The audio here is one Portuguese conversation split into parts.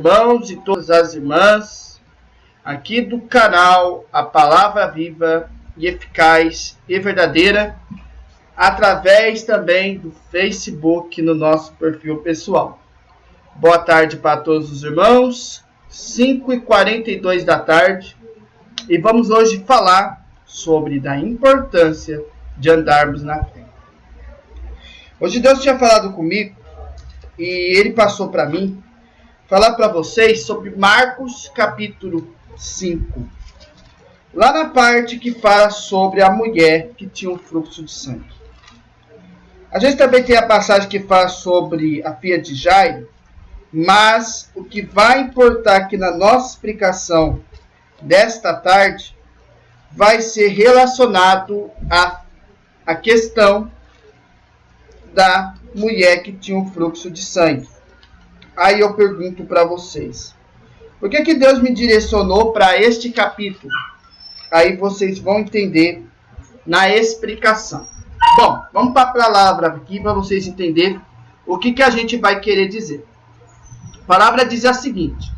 Irmãos e todas as irmãs, aqui do canal A Palavra Viva e Eficaz e Verdadeira, através também do Facebook no nosso perfil pessoal. Boa tarde para todos os irmãos, 5h42 da tarde, e vamos hoje falar sobre a importância de andarmos na fé. Hoje Deus tinha falado comigo e Ele passou para mim falar para vocês sobre Marcos capítulo 5. Lá na parte que fala sobre a mulher que tinha um fluxo de sangue. A gente também tem a passagem que fala sobre a filha de Jairo, mas o que vai importar aqui na nossa explicação desta tarde vai ser relacionado à questão da mulher que tinha um fluxo de sangue. Aí eu pergunto para vocês, por que Deus me direcionou para este capítulo? Aí vocês vão entender na explicação. Bom, vamos para a palavra aqui para vocês entenderem o que a gente vai querer dizer. A palavra diz a seguinte: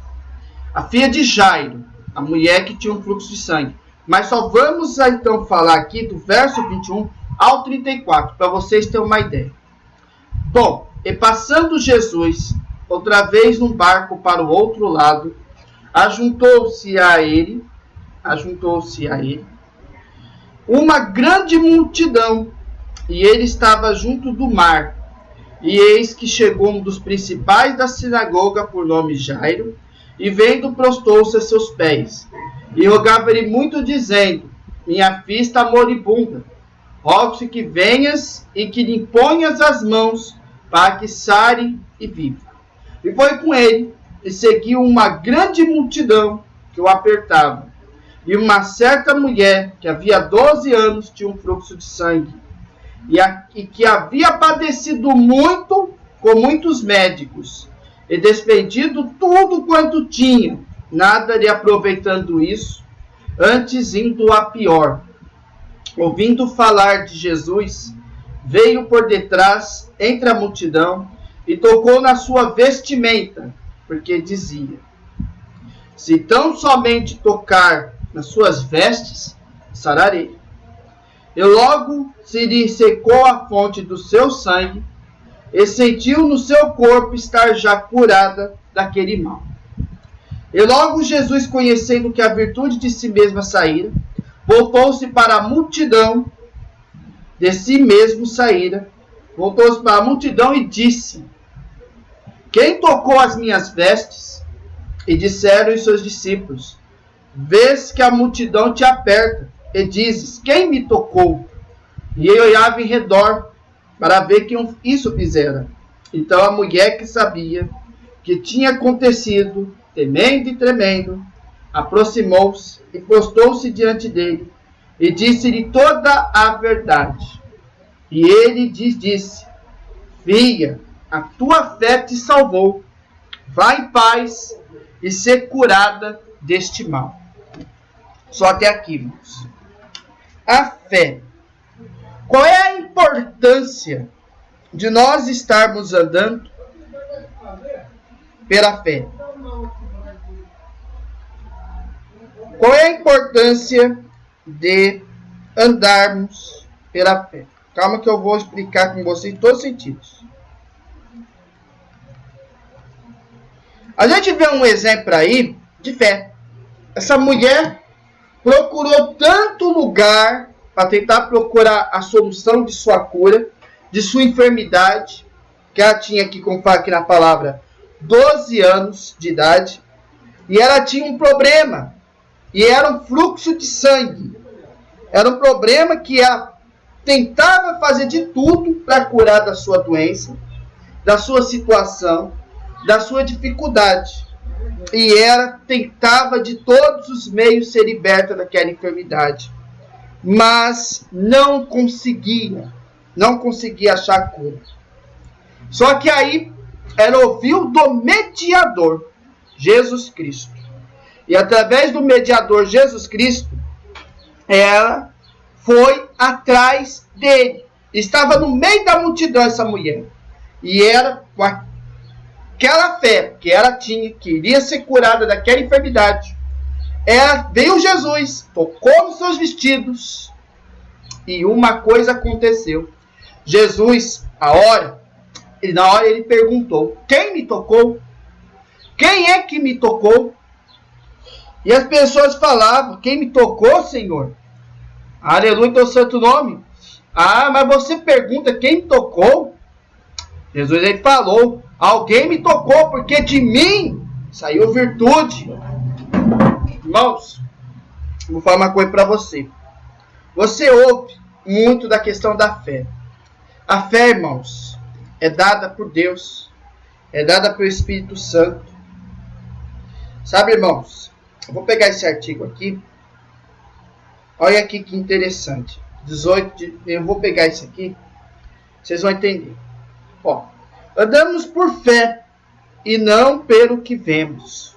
a filha de Jairo, a mulher que tinha um fluxo de sangue. Mas só vamos então falar aqui do verso 21 ao 34, para vocês terem uma ideia. Bom, e passando Jesus outra vez num barco para o outro lado, ajuntou-se a ele uma grande multidão, e ele estava junto do mar. E eis que chegou um dos principais da sinagoga, por nome Jairo, e vendo, prostou-se a seus pés, e rogava-lhe muito, dizendo: minha filha está moribunda, rogo-te que venhas e que lhe imponhas as mãos, para que sare e viva. E foi com ele, e seguiu uma grande multidão que o apertava. E uma certa mulher, que havia 12 anos, tinha um fluxo de sangue, e que havia padecido muito com muitos médicos, e despendido tudo quanto tinha, nada lhe aproveitando isso, antes indo a pior. Ouvindo falar de Jesus, veio por detrás, entre a multidão, e tocou na sua vestimenta, porque dizia: se tão somente tocar nas suas vestes, sararei. E logo se lhe secou a fonte do seu sangue, e sentiu no seu corpo estar já curada daquele mal. E logo Jesus, conhecendo que a virtude de si mesma saíra, voltou-se para a multidão, voltou-se para a multidão e disse: quem tocou as minhas vestes? E disseram os seus discípulos: vês que a multidão te aperta, e dizes: quem me tocou? E ele olhava em redor para ver quem isso fizera. Então a mulher, que sabia que tinha acontecido, temendo e tremendo, aproximou-se e postou-se diante dele, e disse-lhe toda a verdade. E ele disse: filha, a tua fé te salvou. Vá em paz e ser curada deste mal. Só até aqui, irmãos. A fé. Qual é a importância de nós estarmos andando pela fé? Qual é a importância de andarmos pela fé? Calma que eu vou explicar com vocês em todos os sentidos. A gente vê um exemplo aí de fé. Essa mulher procurou tanto lugar para tentar procurar a solução de sua cura, de sua enfermidade, que ela tinha aqui, como fala aqui na palavra, 12 anos de idade, e ela tinha um problema, e era um fluxo de sangue. Era um problema que ela tentava fazer de tudo para curar da sua doença, da sua situação, da sua dificuldade. E ela tentava de todos os meios ser liberta daquela enfermidade. Mas não conseguia achar cura. Só que aí ela ouviu do mediador, Jesus Cristo. E através do mediador Jesus Cristo, ela foi atrás dele. Estava no meio da multidão essa mulher. E ela, com aquela fé que ela tinha, que iria ser curada daquela enfermidade, veio Jesus, tocou nos seus vestidos e uma coisa aconteceu. Jesus, na hora ele perguntou: quem me tocou? Quem é que me tocou? E as pessoas falavam: quem me tocou, Senhor? Aleluia, teu santo nome. Ah, mas você pergunta quem me tocou? Jesus ele falou: alguém me tocou, porque de mim saiu virtude. Irmãos, vou falar uma coisa para você. Você ouve muito da questão da fé. A fé, irmãos, é dada por Deus, é dada pelo Espírito Santo. Sabe, irmãos, eu vou pegar esse artigo aqui. Olha aqui que interessante. Eu vou pegar isso aqui, vocês vão entender. Ó, andamos por fé e não pelo que vemos.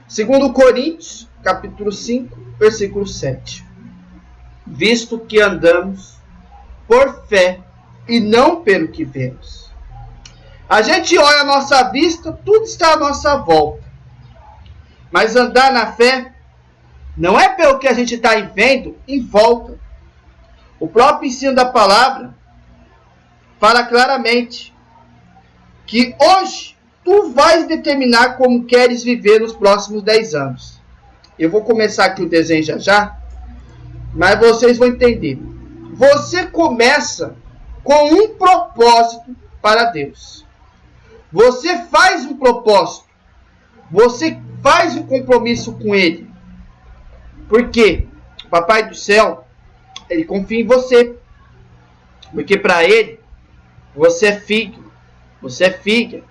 Segundo Coríntios, capítulo 5, versículo 7. Visto que andamos por fé e não pelo que vemos. A gente olha a nossa vista, tudo está à nossa volta. Mas andar na fé não é pelo que a gente está vendo em volta. O próprio ensino da palavra fala claramente que hoje tu vais determinar como queres viver nos próximos 10 anos. Eu vou começar aqui o desenho já, mas vocês vão entender. Você começa com um propósito para Deus. Você faz um propósito. Você faz um compromisso com Ele. Porque o Papai do Céu, Ele confia em você. Porque para Ele, você é filho. Você é filha.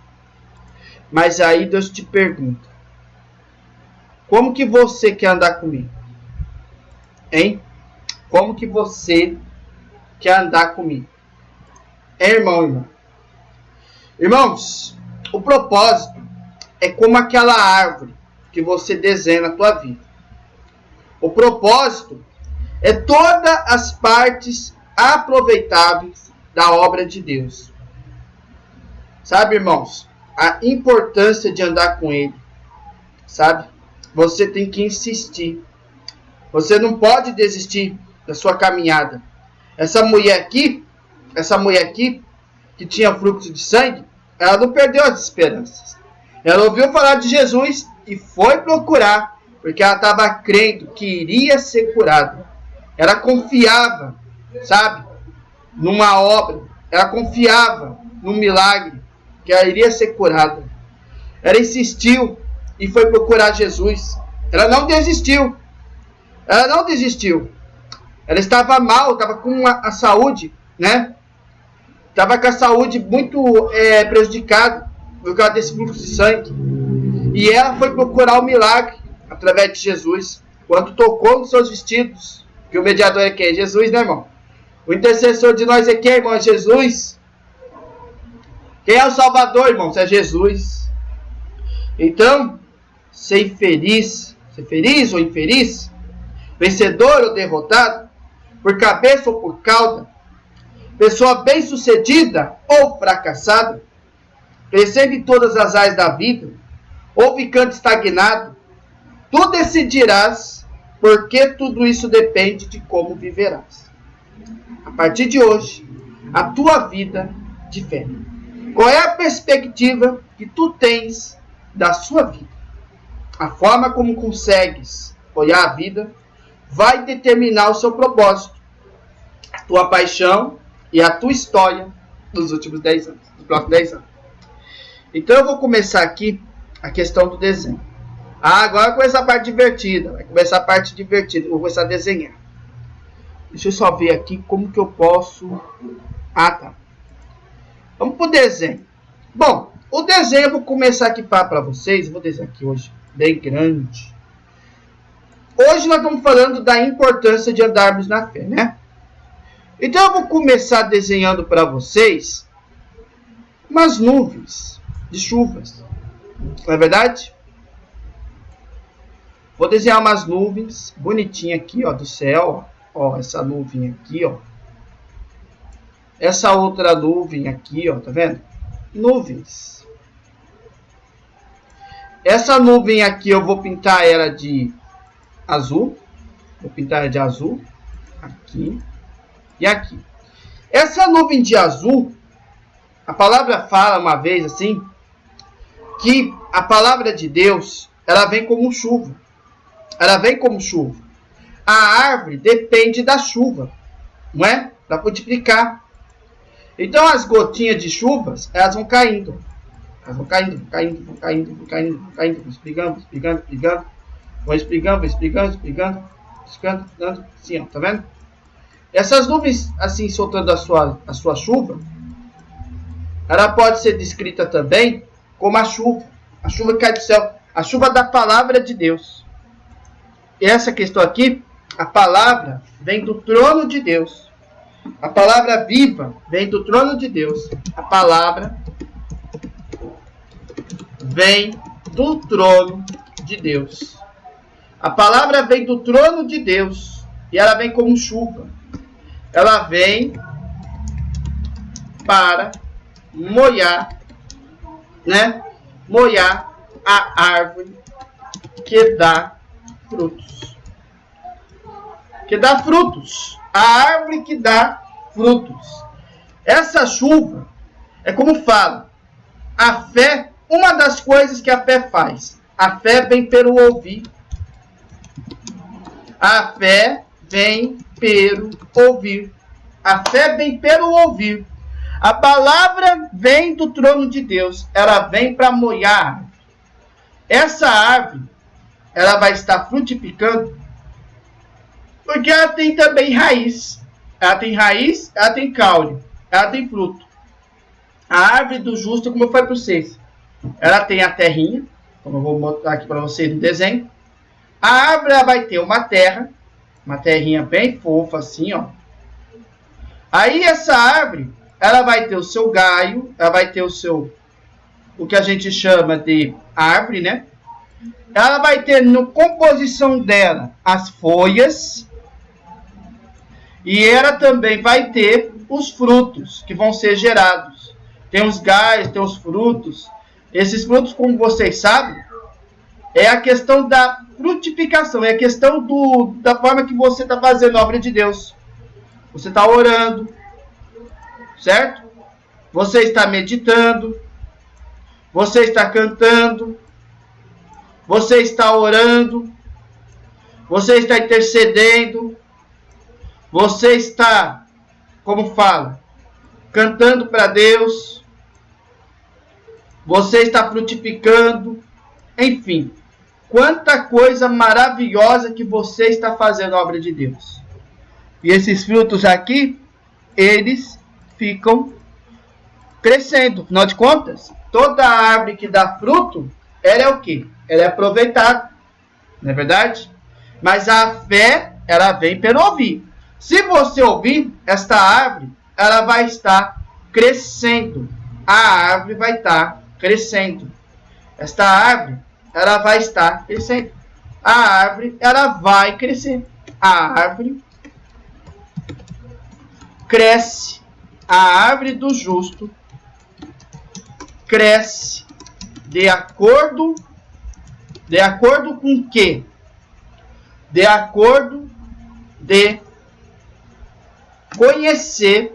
Mas aí Deus te pergunta: como que você quer andar comigo? Hein? Como que você quer andar comigo? Irmão. Irmãos, o propósito é como aquela árvore que você desenha na tua vida. O propósito é todas as partes aproveitáveis da obra de Deus. Sabe, irmãos, a importância de andar com Ele. Sabe? Você tem que insistir. Você não pode desistir da sua caminhada. Essa mulher aqui, que tinha fluxo de sangue, ela não perdeu as esperanças. Ela ouviu falar de Jesus e foi procurar, porque ela estava crendo que iria ser curada. Ela confiava, sabe, numa obra. Ela confiava num milagre, que ela iria ser curada. Ela insistiu e foi procurar Jesus. Ela não desistiu. Ela estava mal, estava com a saúde, né? Estava com a saúde muito prejudicada por causa desse fluxo de sangue. E ela foi procurar o milagre através de Jesus. Quando tocou nos seus vestidos. Que o mediador é quem? Jesus, né, irmão? O intercessor de nós é quem, irmão? É Jesus. Quem é o Salvador, irmãos? É Jesus. Então, ser feliz ou infeliz, vencedor ou derrotado, por cabeça ou por cauda, pessoa bem-sucedida ou fracassada, crescendo em todas as áreas da vida, ou ficando estagnado, tu decidirás, porque tudo isso depende de como viverás. A partir de hoje, a tua vida de fé. Qual é a perspectiva que tu tens da sua vida? A forma como consegues olhar a vida vai determinar o seu propósito, a tua paixão e a tua história nos últimos 10 anos, nos próximos 10 anos. Então eu vou começar aqui a questão do desenho. Agora começa a parte divertida. Vai começar a parte divertida. Eu vou começar a desenhar. Deixa eu só ver aqui como que eu posso... tá. Vamos pro desenho. Bom, o desenho eu vou começar aqui para vocês. Eu vou desenhar aqui hoje bem grande. Hoje nós estamos falando da importância de andarmos na fé, né? Então eu vou começar desenhando para vocês umas nuvens de chuvas. Não é verdade? Vou desenhar umas nuvens bonitinhas aqui, ó, do céu. Ó, essa nuvem aqui, ó. Essa outra nuvem aqui, ó, tá vendo? Nuvens. Essa nuvem aqui eu vou pintar ela de azul. Vou pintar ela de azul. Aqui e aqui. Essa nuvem de azul, a palavra fala uma vez assim, que a palavra de Deus, ela vem como chuva. Ela vem como chuva. A árvore depende da chuva, não é? Para frutificar. Então as gotinhas de chuvas, elas vão caindo. Elas vão caindo, vão espigando. Vão espigando, assim, ó, tá vendo? Essas nuvens, assim, soltando a sua chuva, ela pode ser descrita também como a chuva que cai do céu, a chuva da palavra de Deus. E essa questão aqui, a palavra vem do trono de Deus. A palavra viva vem do trono de Deus. A palavra vem do trono de Deus. A palavra vem do trono de Deus. E ela vem como chuva. Ela vem para molhar, né? Molhar a árvore que dá frutos. Que dá frutos. A árvore que dá frutos. Essa chuva é como fala. A fé, uma das coisas que a fé faz. A fé vem pelo ouvir. A fé vem pelo ouvir. A fé vem pelo ouvir. A palavra vem do trono de Deus. Ela vem para molhar a árvore. Essa árvore, ela vai estar frutificando, porque ela tem também raiz. Ela tem raiz, ela tem caule, ela tem fruto. A árvore do justo, como eu falei para vocês, ela tem a terrinha, como eu vou mostrar aqui para vocês no desenho. A árvore ela vai ter uma terra, uma terrinha bem fofa assim, ó. Aí essa árvore, ela vai ter o seu galho, ela vai ter o que a gente chama de árvore, né? Ela vai ter na composição dela as folhas. E ela também vai ter os frutos que vão ser gerados. Tem os galhos, tem os frutos. Esses frutos, como vocês sabem, é a questão da frutificação. É a questão da forma que você está fazendo a obra de Deus. Você está orando, certo? Você está meditando. Você está cantando. Você está orando. Você está intercedendo. Você está, como fala, cantando para Deus. Você está frutificando. Enfim, quanta coisa maravilhosa que você está fazendo na obra de Deus. E esses frutos aqui, eles ficam crescendo. Afinal de contas, toda árvore que dá fruto, ela é o quê? Ela é aproveitada. Não é verdade? Mas a fé, ela vem pelo ouvir. Se você ouvir, esta árvore, ela vai estar crescendo. A árvore vai estar crescendo. Esta árvore, ela vai estar crescendo. A árvore, ela vai crescer. A árvore cresce. A árvore do justo cresce de acordo com o quê? De acordo de conhecer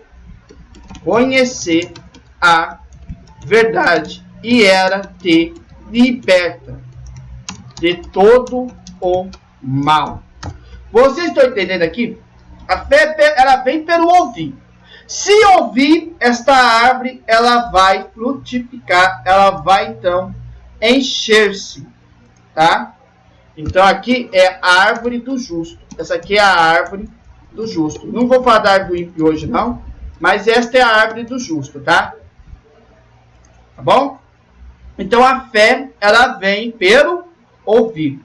a verdade, e ela te liberta de todo o mal. Vocês estão entendendo aqui? A fé, ela vem pelo ouvir. Se ouvir, esta árvore, ela vai frutificar, ela vai então encher-se, tá? Então aqui é a árvore do justo. Essa aqui é a árvore do justo. Não vou falar da árvore do ímpio hoje não, mas esta é a árvore do justo, tá? Tá bom? Então a fé, ela vem pelo ouvir.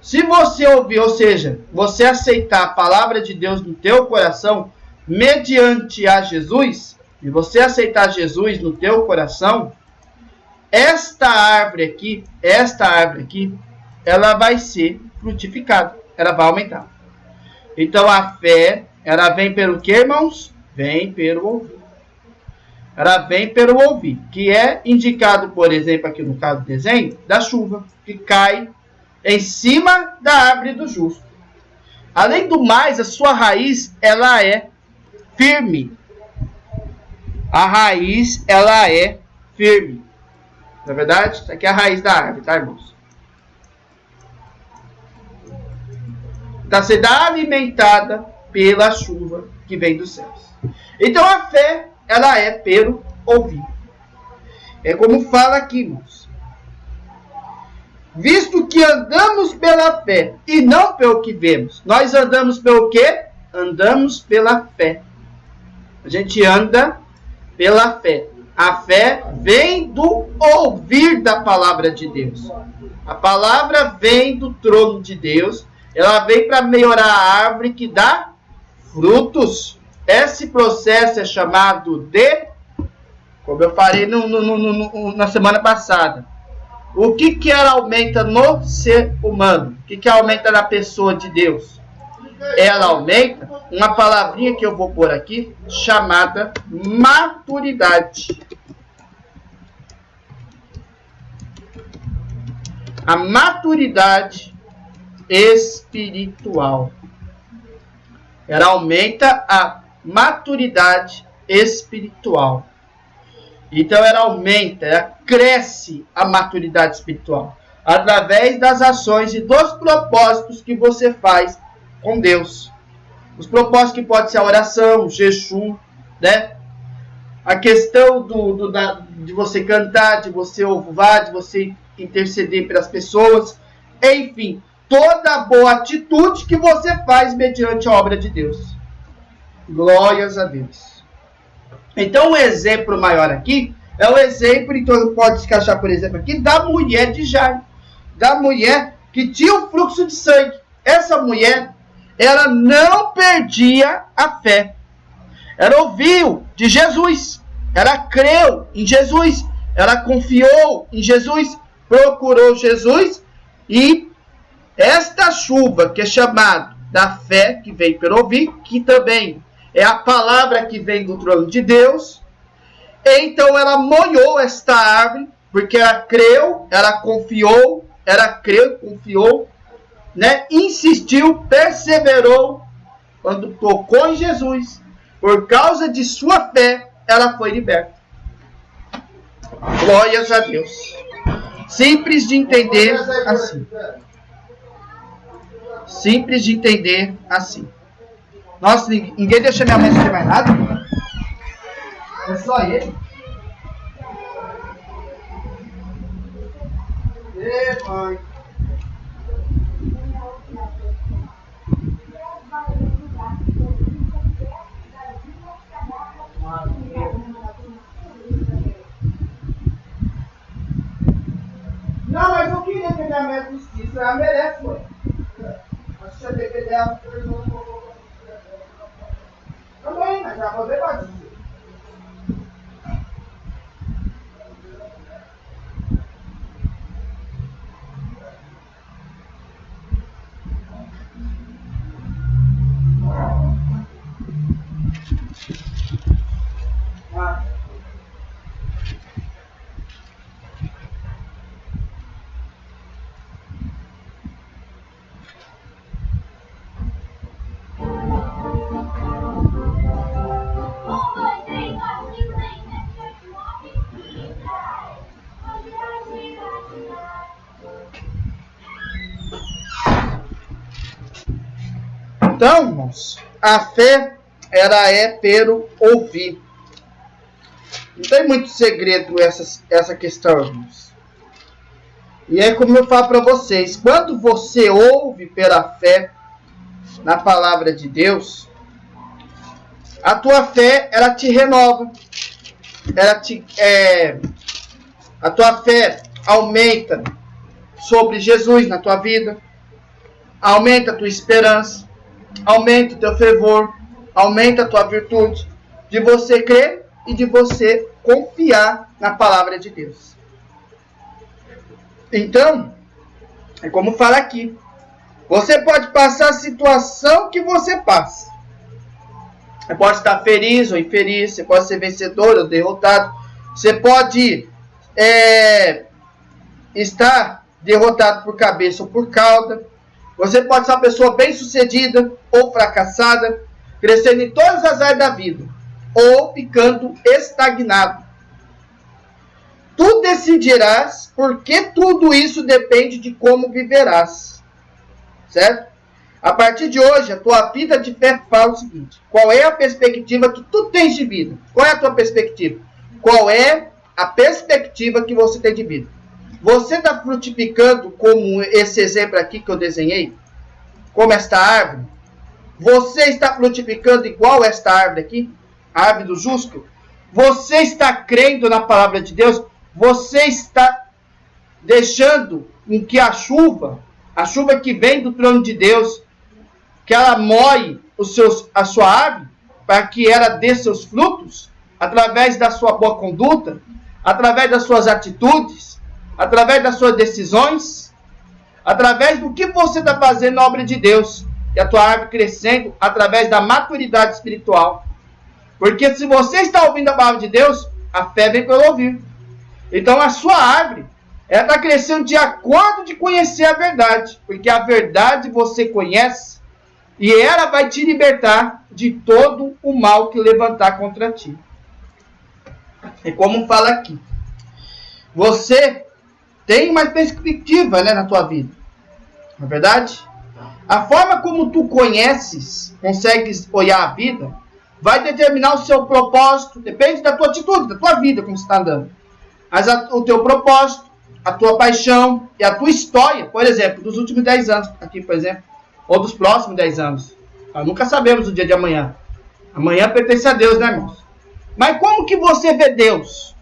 Se você ouvir, ou seja, você aceitar a palavra de Deus no teu coração, mediante a Jesus, e você aceitar Jesus no teu coração, esta árvore aqui, ela vai ser frutificada, ela vai aumentar. Então a fé, ela vem pelo quê, irmãos? Vem pelo ouvir. ela vem pelo ouvir, que é indicado, por exemplo, aqui no caso do desenho, da chuva, que cai em cima da árvore do justo. Além do mais, a sua raiz, ela é firme. A raiz, ela é firme. Na verdade, isso aqui é a raiz da árvore, tá, irmãos? Está sendo alimentada pela chuva que vem dos céus. Então a fé, ela é pelo ouvir. É como fala aqui, irmãos. Visto que andamos pela fé e não pelo que vemos. Nós andamos pelo quê? Andamos pela fé. A gente anda pela fé. A fé vem do ouvir da palavra de Deus. A palavra vem do trono de Deus. Ela vem para melhorar a árvore que dá frutos. Esse processo é chamado de, como eu falei na semana passada, o que ela aumenta no ser humano? O que aumenta na pessoa de Deus? Ela aumenta uma palavrinha que eu vou pôr aqui, chamada maturidade. A maturidade espiritual. Ela aumenta a maturidade espiritual. Então ela aumenta, ela cresce a maturidade espiritual através das ações e dos propósitos que você faz com Deus. Os propósitos que pode ser a oração, o jejum, né? A questão de você cantar, de você louvar, de você interceder pelas pessoas, enfim, toda boa atitude que você faz mediante a obra de Deus. Glórias a Deus. Então, um exemplo maior aqui é o exemplo, então pode se encaixar, por exemplo, aqui, da mulher de Jairo. Da mulher que tinha o fluxo de sangue. Essa mulher, ela não perdia a fé. Ela ouviu de Jesus. Ela creu em Jesus. Ela confiou em Jesus. Procurou Jesus. E esta chuva, que é chamada da fé, que vem pelo ouvir, que também é a palavra que vem do trono de Deus. Então ela molhou esta árvore, porque ela creu, ela confiou, né? Insistiu, perseverou. Quando tocou em Jesus, por causa de sua fé, ela foi liberta. Glórias a Deus. Simples de entender assim. Simples de entender assim. Nossa, ninguém deixa minha mãe assistir mais nada? É só ele. Mãe. Não, mas eu queria que minha mãe assistisse. Ela merece, mãe. Assistir a TV dela. Também, mas já vou ver mais. Então, irmãos, a fé, ela é pelo ouvir. Não tem muito segredo essa questão, irmãos. E é como eu falo para vocês, quando você ouve pela fé na palavra de Deus, a tua fé, ela te renova. A tua fé aumenta sobre Jesus na tua vida. Aumenta a tua esperança. Aumenta o teu fervor, aumenta a tua virtude de você crer e de você confiar na palavra de Deus. Então, é como fala aqui, você pode passar a situação que você passa. Você pode estar feliz ou infeliz, você pode ser vencedor ou derrotado, você pode estar derrotado por cabeça ou por cauda, você pode ser uma pessoa bem-sucedida ou fracassada, crescendo em todas as áreas da vida, ou ficando estagnado. Tu decidirás, porque tudo isso depende de como viverás. Certo? A partir de hoje, a tua vida de fé fala o seguinte: qual é a perspectiva que tu tens de vida? Qual é a tua perspectiva? Qual é a perspectiva que você tem de vida? Você está frutificando como esse exemplo aqui que eu desenhei? Como esta árvore? Você está frutificando igual esta árvore aqui? A árvore do justo? Você está crendo na palavra de Deus? Você está deixando em que a chuva que vem do trono de Deus, que ela moe a sua árvore, para que ela dê seus frutos, através da sua boa conduta, através das suas atitudes, através das suas decisões, através do que você está fazendo na obra de Deus, e a tua árvore crescendo através da maturidade espiritual. Porque se você está ouvindo a palavra de Deus, a fé vem pelo ouvir. Então a sua árvore, ela está crescendo de acordo de conhecer a verdade. Porque a verdade você conhece e ela vai te libertar de todo o mal que levantar contra ti. É como fala aqui. Você tem uma perspectiva, né, na tua vida. Não é verdade? A forma como tu consegues olhar a vida, vai determinar o seu propósito. Depende da tua atitude, da tua vida, como você está andando. Mas o teu propósito, a tua paixão e a tua história, por exemplo, dos últimos 10 anos, aqui, por exemplo, ou dos próximos 10 anos. Nós nunca sabemos o dia de amanhã. Amanhã pertence a Deus, né, irmãos? Mas como que você vê Deus?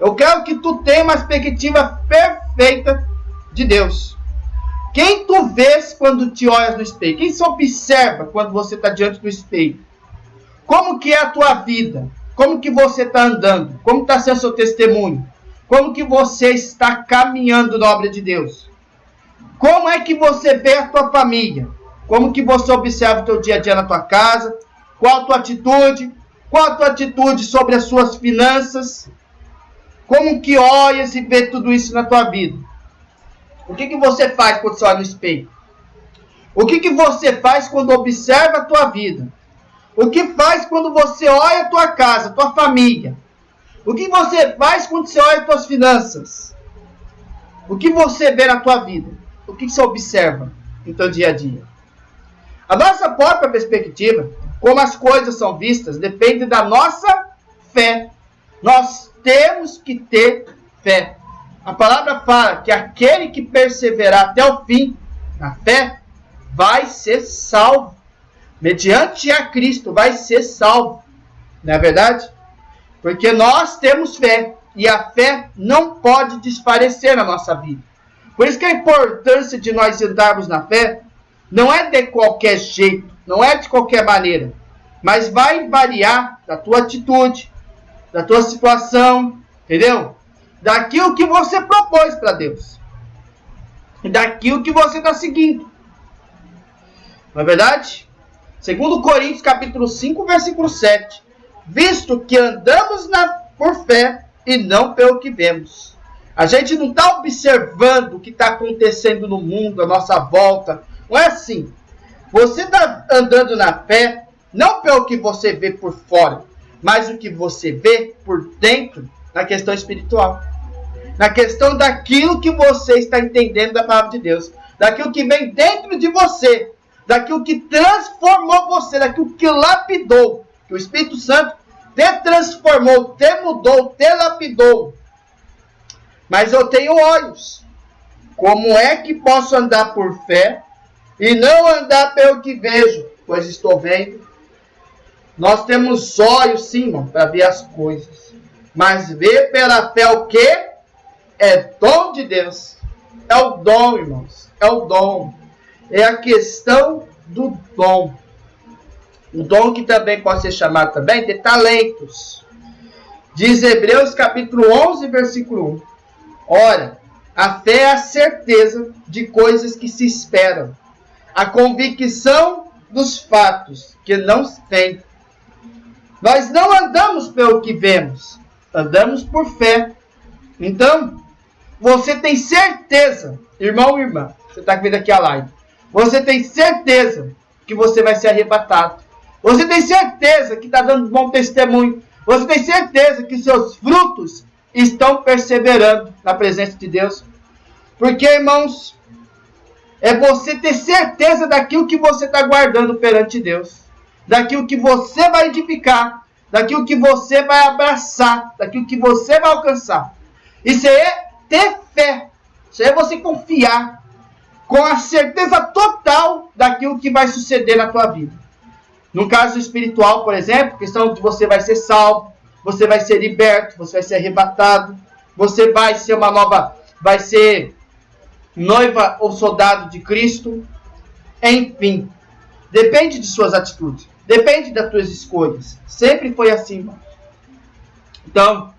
Eu quero que tu tenha uma perspectiva perfeita de Deus. Quem tu vês quando te olhas no espelho? Quem se observa quando você está diante do espelho? Como que é a tua vida? Como que você está andando? Como está sendo o seu testemunho? Como que você está caminhando na obra de Deus? Como é que você vê a tua família? Como que você observa o teu dia a dia na tua casa? Qual a tua atitude? Qual a tua atitude sobre as suas finanças? Como que olhas e vê tudo isso na tua vida? O que você faz quando você olha no espelho? O que você faz quando observa a tua vida? O que faz quando você olha a tua casa, a tua família? O que você faz quando você olha as tuas finanças? O que você vê na tua vida? O que você observa no teu dia a dia? A nossa própria perspectiva, como as coisas são vistas, depende da nossa fé. Nós temos que ter fé. A palavra fala que aquele que perseverar até o fim na fé vai ser salvo. Mediante a Cristo vai ser salvo. Não é verdade? Porque nós temos fé. E a fé não pode desfalecer na nossa vida. Por isso que a importância de nós andarmos na fé não é de qualquer jeito, não é de qualquer maneira. Mas vai variar da tua atitude, da tua situação, entendeu? Daquilo que você propôs para Deus. Daquilo que você está seguindo. Não é verdade? Segundo Coríntios capítulo 5, versículo 7. Visto que andamos por fé e não pelo que vemos. A gente não está observando o que está acontecendo no mundo, à nossa volta. Não é assim. Você está andando na fé, não pelo que você vê por fora, mas o que você vê por dentro, na questão espiritual. Na questão daquilo que você está entendendo da palavra de Deus. Daquilo que vem dentro de você. Daquilo que transformou você, daquilo que lapidou. Que o Espírito Santo te transformou, te mudou, te lapidou. Mas eu tenho olhos. Como é que posso andar por fé e não andar pelo que vejo? Pois estou vendo. Nós temos olhos, sim, irmão, para ver as coisas. Mas ver pela fé o quê? É dom de Deus. É o dom, irmãos. É o dom. É a questão do dom. O dom que também pode ser chamado também de talentos. Diz Hebreus capítulo 11, versículo 1. Ora, a fé é a certeza de coisas que se esperam. A convicção dos fatos que não se tem. Nós não andamos pelo que vemos, andamos por fé. Então, você tem certeza, irmão e irmã, você está vendo aqui a live, você tem certeza que você vai ser arrebatado. Você tem certeza que está dando bom testemunho. Você tem certeza que seus frutos estão perseverando na presença de Deus. Porque, irmãos, é você ter certeza daquilo que você está guardando perante Deus. Daquilo que você vai edificar. Daquilo que você vai abraçar. Daquilo que você vai alcançar. Isso é ter fé. Isso é você confiar com a certeza total daquilo que vai suceder na tua vida. No caso espiritual, por exemplo, questão de você vai ser salvo, você vai ser liberto, você vai ser arrebatado, você vai ser vai ser noiva ou soldado de Cristo. Enfim, depende de suas atitudes, depende das tuas escolhas. Sempre foi assim, irmão. Então,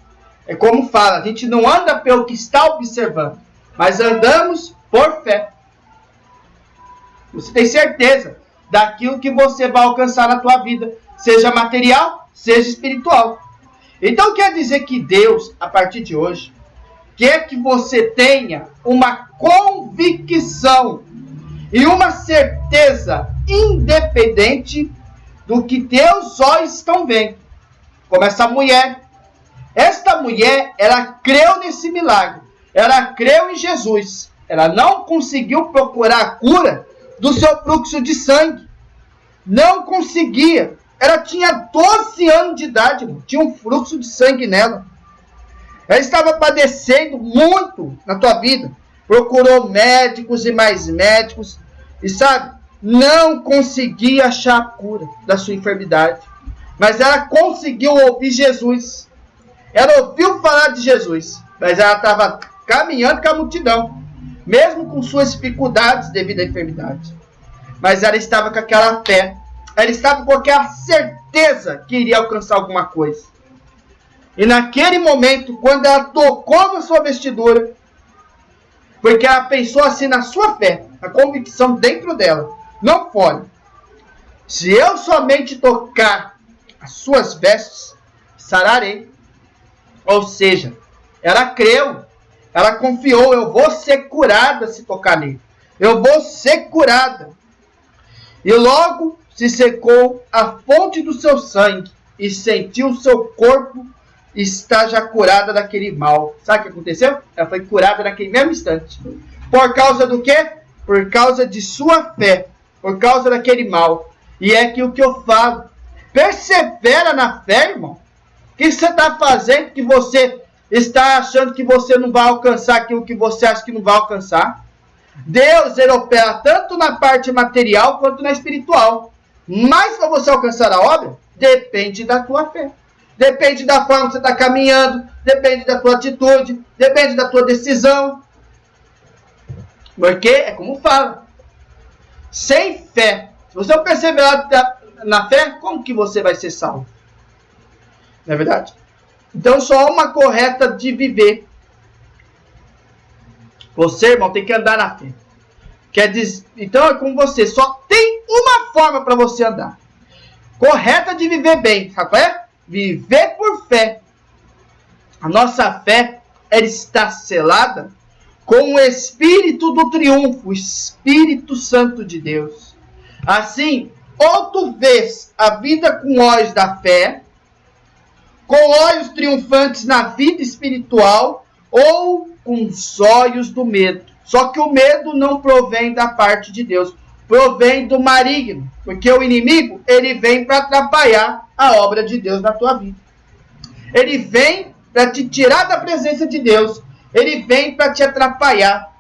é como fala, a gente não anda pelo que está observando, mas andamos por fé. Você tem certeza daquilo que você vai alcançar na tua vida, seja material, seja espiritual. Então quer dizer que Deus, a partir de hoje, quer que você tenha uma convicção e uma certeza independente do que teus olhos estão vendo. Como essa mulher. Esta mulher, ela creu nesse milagre. Ela creu em Jesus. Ela não conseguiu procurar a cura do seu fluxo de sangue. Não conseguia. Ela tinha 12 anos de idade, irmão. Tinha um fluxo de sangue nela. Ela estava padecendo muito na tua vida. Procurou médicos e mais médicos. E sabe, não conseguia achar a cura da sua enfermidade. Mas ela conseguiu ouvir Jesus. Ela ouviu falar de Jesus. Mas ela estava caminhando com a multidão. Mesmo com suas dificuldades devido à enfermidade. Mas ela estava com aquela fé. Ela estava com aquela certeza que iria alcançar alguma coisa. E naquele momento, quando ela tocou na sua vestidura, porque ela pensou assim na sua fé, a convicção dentro dela, não fora. Se eu somente tocar as suas vestes, sararei. Ou seja, ela creu, ela confiou, eu vou ser curada se tocar nele. Eu vou ser curada. E logo se secou a fonte do seu sangue e sentiu o seu corpo estar já curada daquele mal. Sabe o que aconteceu? Ela foi curada naquele mesmo instante. Por causa do quê? Por causa de sua fé. Por causa daquele mal. E é aquilo que eu falo. Persevera na fé, irmão. O que você está fazendo que você está achando que você não vai alcançar aquilo que você acha que não vai alcançar? Deus, ele opera tanto na parte material quanto na espiritual. Mas para você alcançar a obra, depende da tua fé. Depende da forma que você está caminhando. Depende da tua atitude. Depende da tua decisão. Porque é como fala. Sem fé. Se você não perseverar na fé, como que você vai ser salvo? Não é verdade? Então só há uma correta de viver. Você, irmão, tem que andar na fé. Quer dizer, então é como você. Só tem uma forma para você andar. Correta de viver bem. Sabe qual é? Viver por fé. A nossa fé, ela está selada com o Espírito do triunfo. O Espírito Santo de Deus. Assim, ou tu vês a vida com olhos da fé, com olhos triunfantes na vida espiritual, ou com os olhos do medo. Só que o medo não provém da parte de Deus, provém do maligno, porque o inimigo, ele vem para atrapalhar a obra de Deus na tua vida. Ele vem para te tirar da presença de Deus, ele vem para te atrapalhar.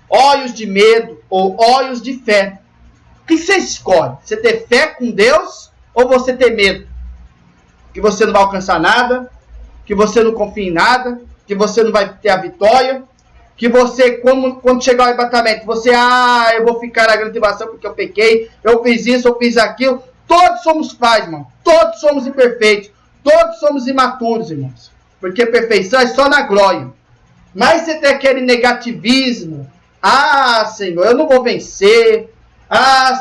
Olhos de medo ou olhos de fé. O que você escolhe? Você ter fé com Deus ou você ter medo? Que você não vai alcançar nada, que você não confia em nada, que você não vai ter a vitória, que você, quando chegar o arrebatamento, você, eu vou ficar na grande tribulação porque eu pequei, eu fiz isso, eu fiz aquilo. Todos somos falhos, irmão. Todos somos imperfeitos. Todos somos imaturos, irmãos. Porque a perfeição é só na glória. Mas você tem aquele negativismo. Senhor, eu não vou vencer.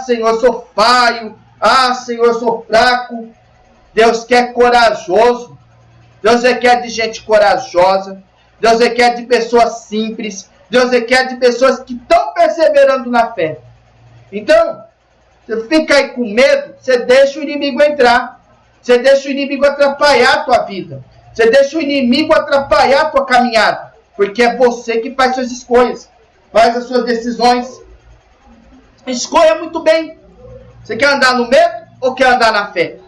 Senhor, eu sou falho. Senhor, eu sou fraco. Deus quer corajoso. Deus requer de gente corajosa. Deus requer de pessoas simples. Deus requer de pessoas que estão perseverando na fé. Então, você fica aí com medo, você deixa o inimigo entrar. Você deixa o inimigo atrapalhar a tua vida. Você deixa o inimigo atrapalhar a tua caminhada. Porque é você que faz suas escolhas. Faz as suas decisões. Escolha muito bem. Você quer andar no medo ou quer andar na fé?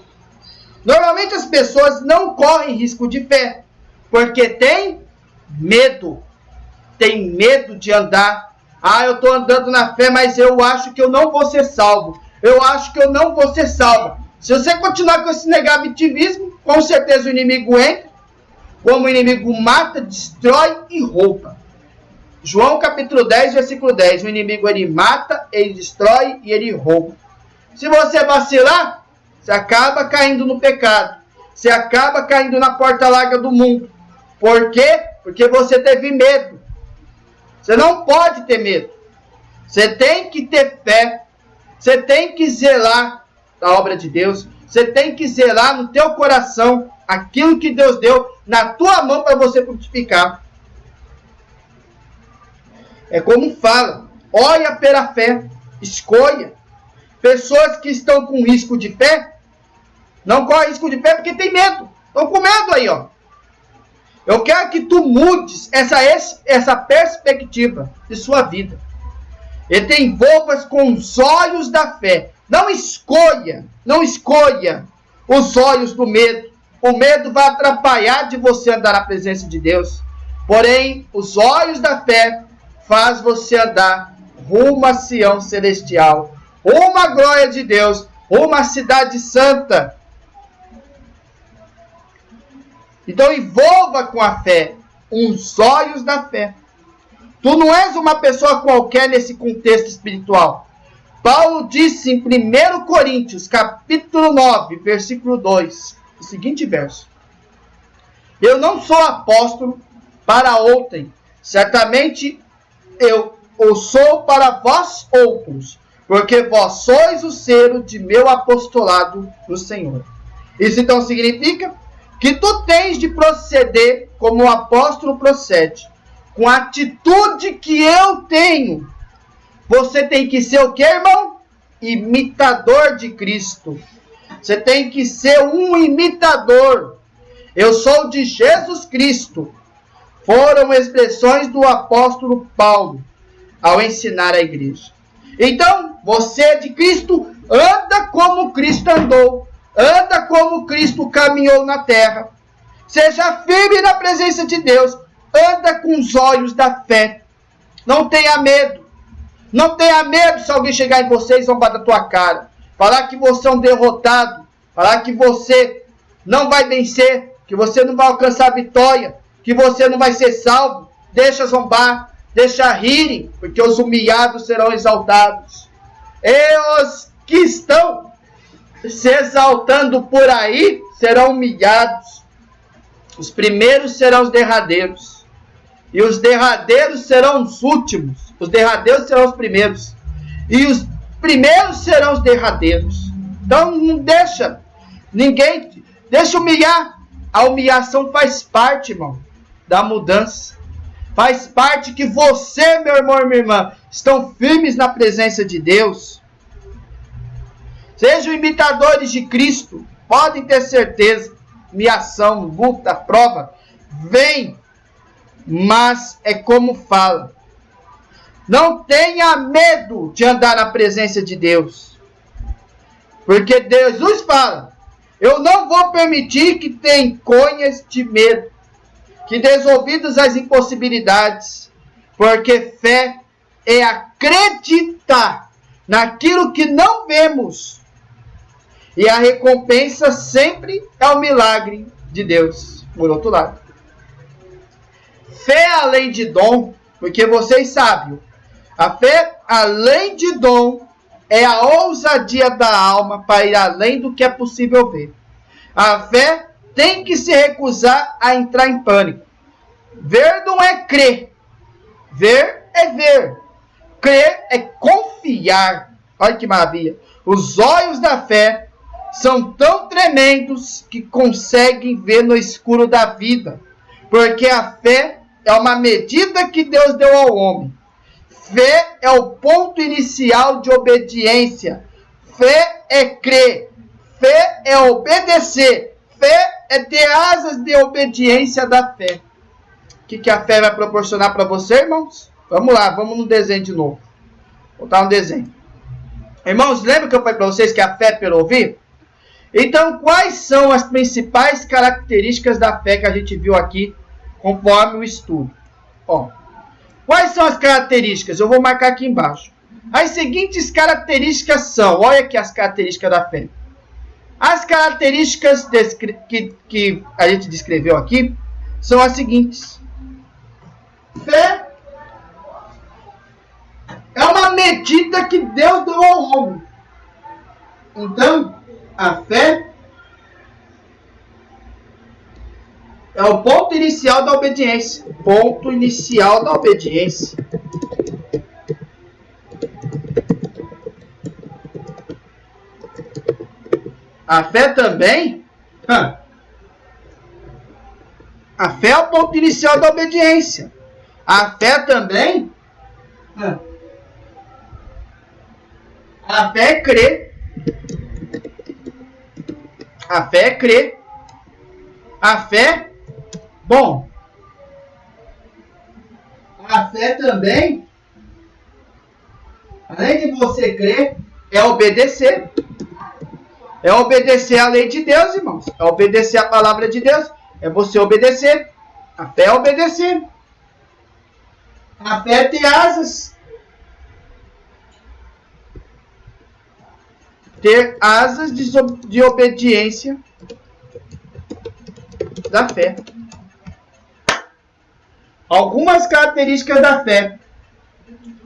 Normalmente as pessoas não correm risco de fé. Porque tem medo. Tem medo de andar. Eu estou andando na fé, mas eu acho que eu não vou ser salvo. Eu acho que eu não vou ser salvo. Se você continuar com esse negativismo, com certeza o inimigo entra. Como o inimigo mata, destrói e rouba. João capítulo 10, versículo 10. O inimigo ele mata, ele destrói e ele rouba. Se você vacilar, você acaba caindo no pecado. Você acaba caindo na porta larga do mundo. Por quê? Porque você teve medo. Você não pode ter medo. Você tem que ter fé. Você tem que zelar da obra de Deus. Você tem que zelar no teu coração aquilo que Deus deu na tua mão para você frutificar. É como fala. Olha pela fé. Escolha. Pessoas que estão com risco de fé, não correm risco de fé porque tem medo. Estão com medo aí, ó. Eu quero que tu mudes essa perspectiva de sua vida. E te envolvas com os olhos da fé. Não escolha os olhos do medo. O medo vai atrapalhar de você andar na presença de Deus. Porém, os olhos da fé faz você andar rumo a Sião celestial. Uma glória de Deus, uma cidade santa. Então envolva com a fé, os olhos da fé. Tu não és uma pessoa qualquer nesse contexto espiritual. Paulo disse em 1 Coríntios, capítulo 9, versículo 2, o seguinte verso. Eu não sou apóstolo para outrem, certamente eu o sou para vós outros, porque vós sois o selo de meu apostolado no Senhor. Isso então significa que tu tens de proceder como o apóstolo procede, com a atitude que eu tenho. Você tem que ser o que, irmão? Imitador de Cristo. Você tem que ser um imitador. Eu sou de Jesus Cristo. Foram expressões do apóstolo Paulo ao ensinar a igreja. Então, você é de Cristo, anda como Cristo andou. Anda como Cristo caminhou na terra. Seja firme na presença de Deus. Anda com os olhos da fé. Não tenha medo. Não tenha medo se alguém chegar em você e zombar da tua cara. Falar que você é um derrotado. Falar que você não vai vencer. Que você não vai alcançar a vitória. Que você não vai ser salvo. Deixa zombar. Deixa rirem. Porque os humilhados serão exaltados. E os que estão se exaltando por aí serão humilhados. Os primeiros serão os derradeiros. E os derradeiros serão os últimos. Os derradeiros serão os primeiros. E os primeiros serão os derradeiros. Então não deixa ninguém. Deixa humilhar. A humilhação faz parte, irmão, da mudança. Faz parte que você, meu irmão e minha irmã, estão firmes na presença de Deus. Sejam imitadores de Cristo. Podem ter certeza. Humilhação, luta, prova. Vem. Mas é como fala. Não tenha medo de andar na presença de Deus. Porque Jesus fala. Eu não vou permitir que tenhas de medo. Que des ouvidos às impossibilidades. Porque fé é acreditar naquilo que não vemos. E a recompensa sempre é o milagre de Deus. Por outro lado. Fé além de dom, porque vocês sabem, a fé além de dom é a ousadia da alma para ir além do que é possível ver. A fé tem que se recusar a entrar em pânico. Ver não é crer. Ver é ver. Crer é confiar. Olha que maravilha. Os olhos da fé são tão tremendos que conseguem ver no escuro da vida, porque a fé é uma medida que Deus deu ao homem. Fé é o ponto inicial de obediência. Fé é crer. Fé é obedecer. Fé é ter asas de obediência da fé. O que a fé vai proporcionar para você, irmãos? Vamos lá, vamos no desenho de novo. Vou botar um desenho. Irmãos, lembra que eu falei para vocês que a fé é pelo ouvir? Então, quais são as principais características da fé que a gente viu aqui, conforme o estudo? Ó, quais são as características? Eu vou marcar aqui embaixo. As seguintes características são, olha aqui as características da fé. As características que a gente descreveu aqui são as seguintes. Fé é uma medida que Deus deu ao homem. Então, a fé é o ponto inicial da obediência. Ponto inicial da obediência. A fé também. A fé é o ponto inicial da obediência. A fé também. A fé é crer. A fé é crer. A fé. Bom. A fé também. Além de você crer, é obedecer. É obedecer a lei de Deus, irmãos. É obedecer a palavra de Deus. É você obedecer. A fé é obedecer. A fé é ter asas. Ter asas de obediência da fé. Algumas características da fé.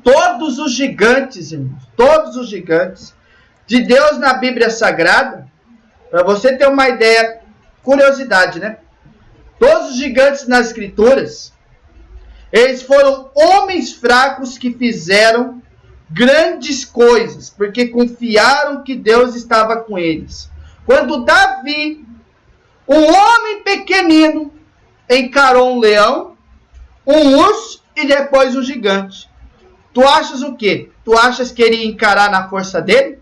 Todos os gigantes, irmãos, todos os gigantes de Deus na Bíblia Sagrada, para você ter uma ideia, curiosidade, né? Todos os gigantes nas Escrituras, eles foram homens fracos que fizeram grandes coisas, porque confiaram que Deus estava com eles. Quando Davi, um homem pequenino, encarou um leão, um urso e depois um gigante. Tu achas o quê? Tu achas que ele ia encarar na força dele?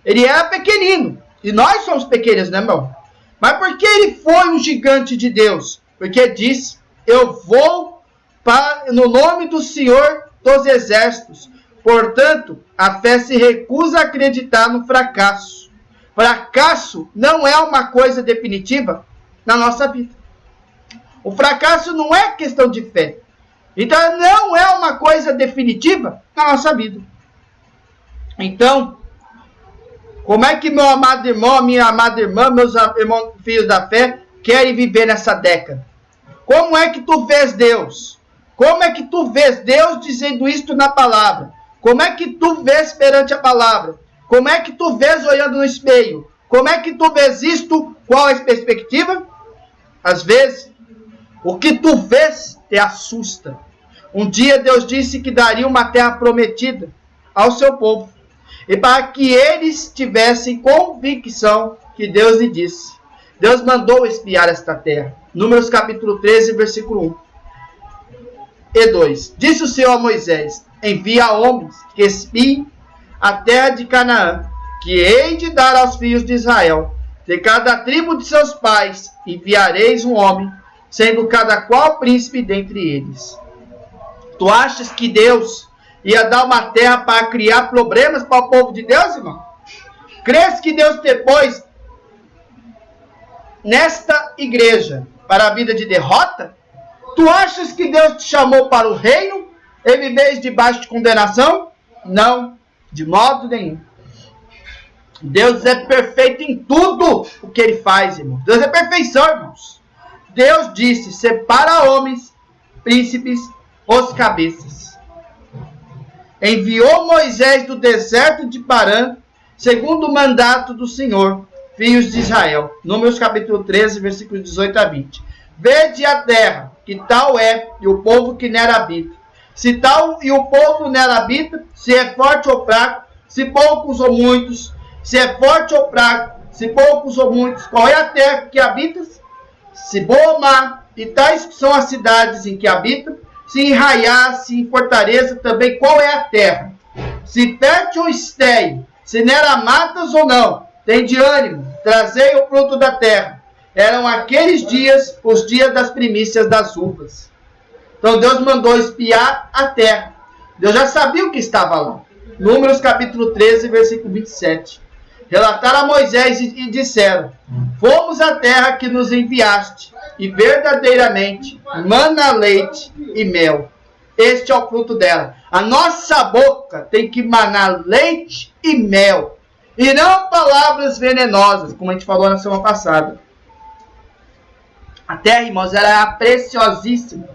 Ele era pequenino. E nós somos pequenos, né, irmão? Mas por que ele foi um gigante de Deus? Porque disse, eu vou no nome do Senhor dos Exércitos. Portanto, a fé se recusa a acreditar no fracasso. Fracasso não é uma coisa definitiva na nossa vida. O fracasso não é questão de fé. Então, não é uma coisa definitiva na nossa vida. Então, como é que meu amado irmão, minha amada irmã, meus irmãos, filhos da fé, querem viver nessa década? Como é que tu vês Deus? Como é que tu vês Deus dizendo isto na palavra? Como é que tu vês perante a palavra? Como é que tu vês olhando no espelho? Como é que tu vês isto? Qual é a perspectiva? Às vezes, o que tu vês te assusta. Um dia Deus disse que daria uma terra prometida ao seu povo. E para que eles tivessem convicção que Deus lhe disse. Deus mandou espiar esta terra. Números capítulo 13, versículo 1 e 2. Disse o Senhor a Moisés, envia homens que espiem a terra de Canaã, que hei de dar aos filhos de Israel. De cada tribo de seus pais enviareis um homem, sendo cada qual príncipe dentre eles. Tu achas que Deus ia dar uma terra para criar problemas para o povo de Deus, irmão? Crês que Deus te pôs nesta igreja para a vida de derrota? Tu achas que Deus te chamou para o reino e viveis debaixo de condenação? Não, de modo nenhum. Deus é perfeito em tudo o que Ele faz, irmão. Deus é perfeição, irmãos. Deus disse, separa homens, príncipes, os cabeças. Enviou Moisés do deserto de Parã, segundo o mandato do Senhor, filhos de Israel. Números capítulo 13, versículos 18 a 20. Vede a terra, que tal é, e o povo que nela habita. Se tal e o povo nela habita, se é forte ou fraco, se poucos ou muitos, se é forte ou fraco, se poucos ou muitos, qual é a terra que habitas? Se boa ou má, e tais são as cidades em que habitam, se em raiar, se em fortaleza, também qual é a terra? Se fértil ou estéril, se nela matas ou não, tem de ânimo, trazei o fruto da terra. Eram aqueles dias, os dias das primícias das uvas. Então Deus mandou espiar a terra. Deus já sabia o que estava lá. Números capítulo 13, versículo 27. Relataram a Moisés e disseram: fomos à terra que nos enviaste, e verdadeiramente mana leite e mel. Este é o fruto dela. A nossa boca tem que manar leite e mel, e não palavras venenosas, como a gente falou na semana passada. A terra, irmãos, ela é preciosíssima.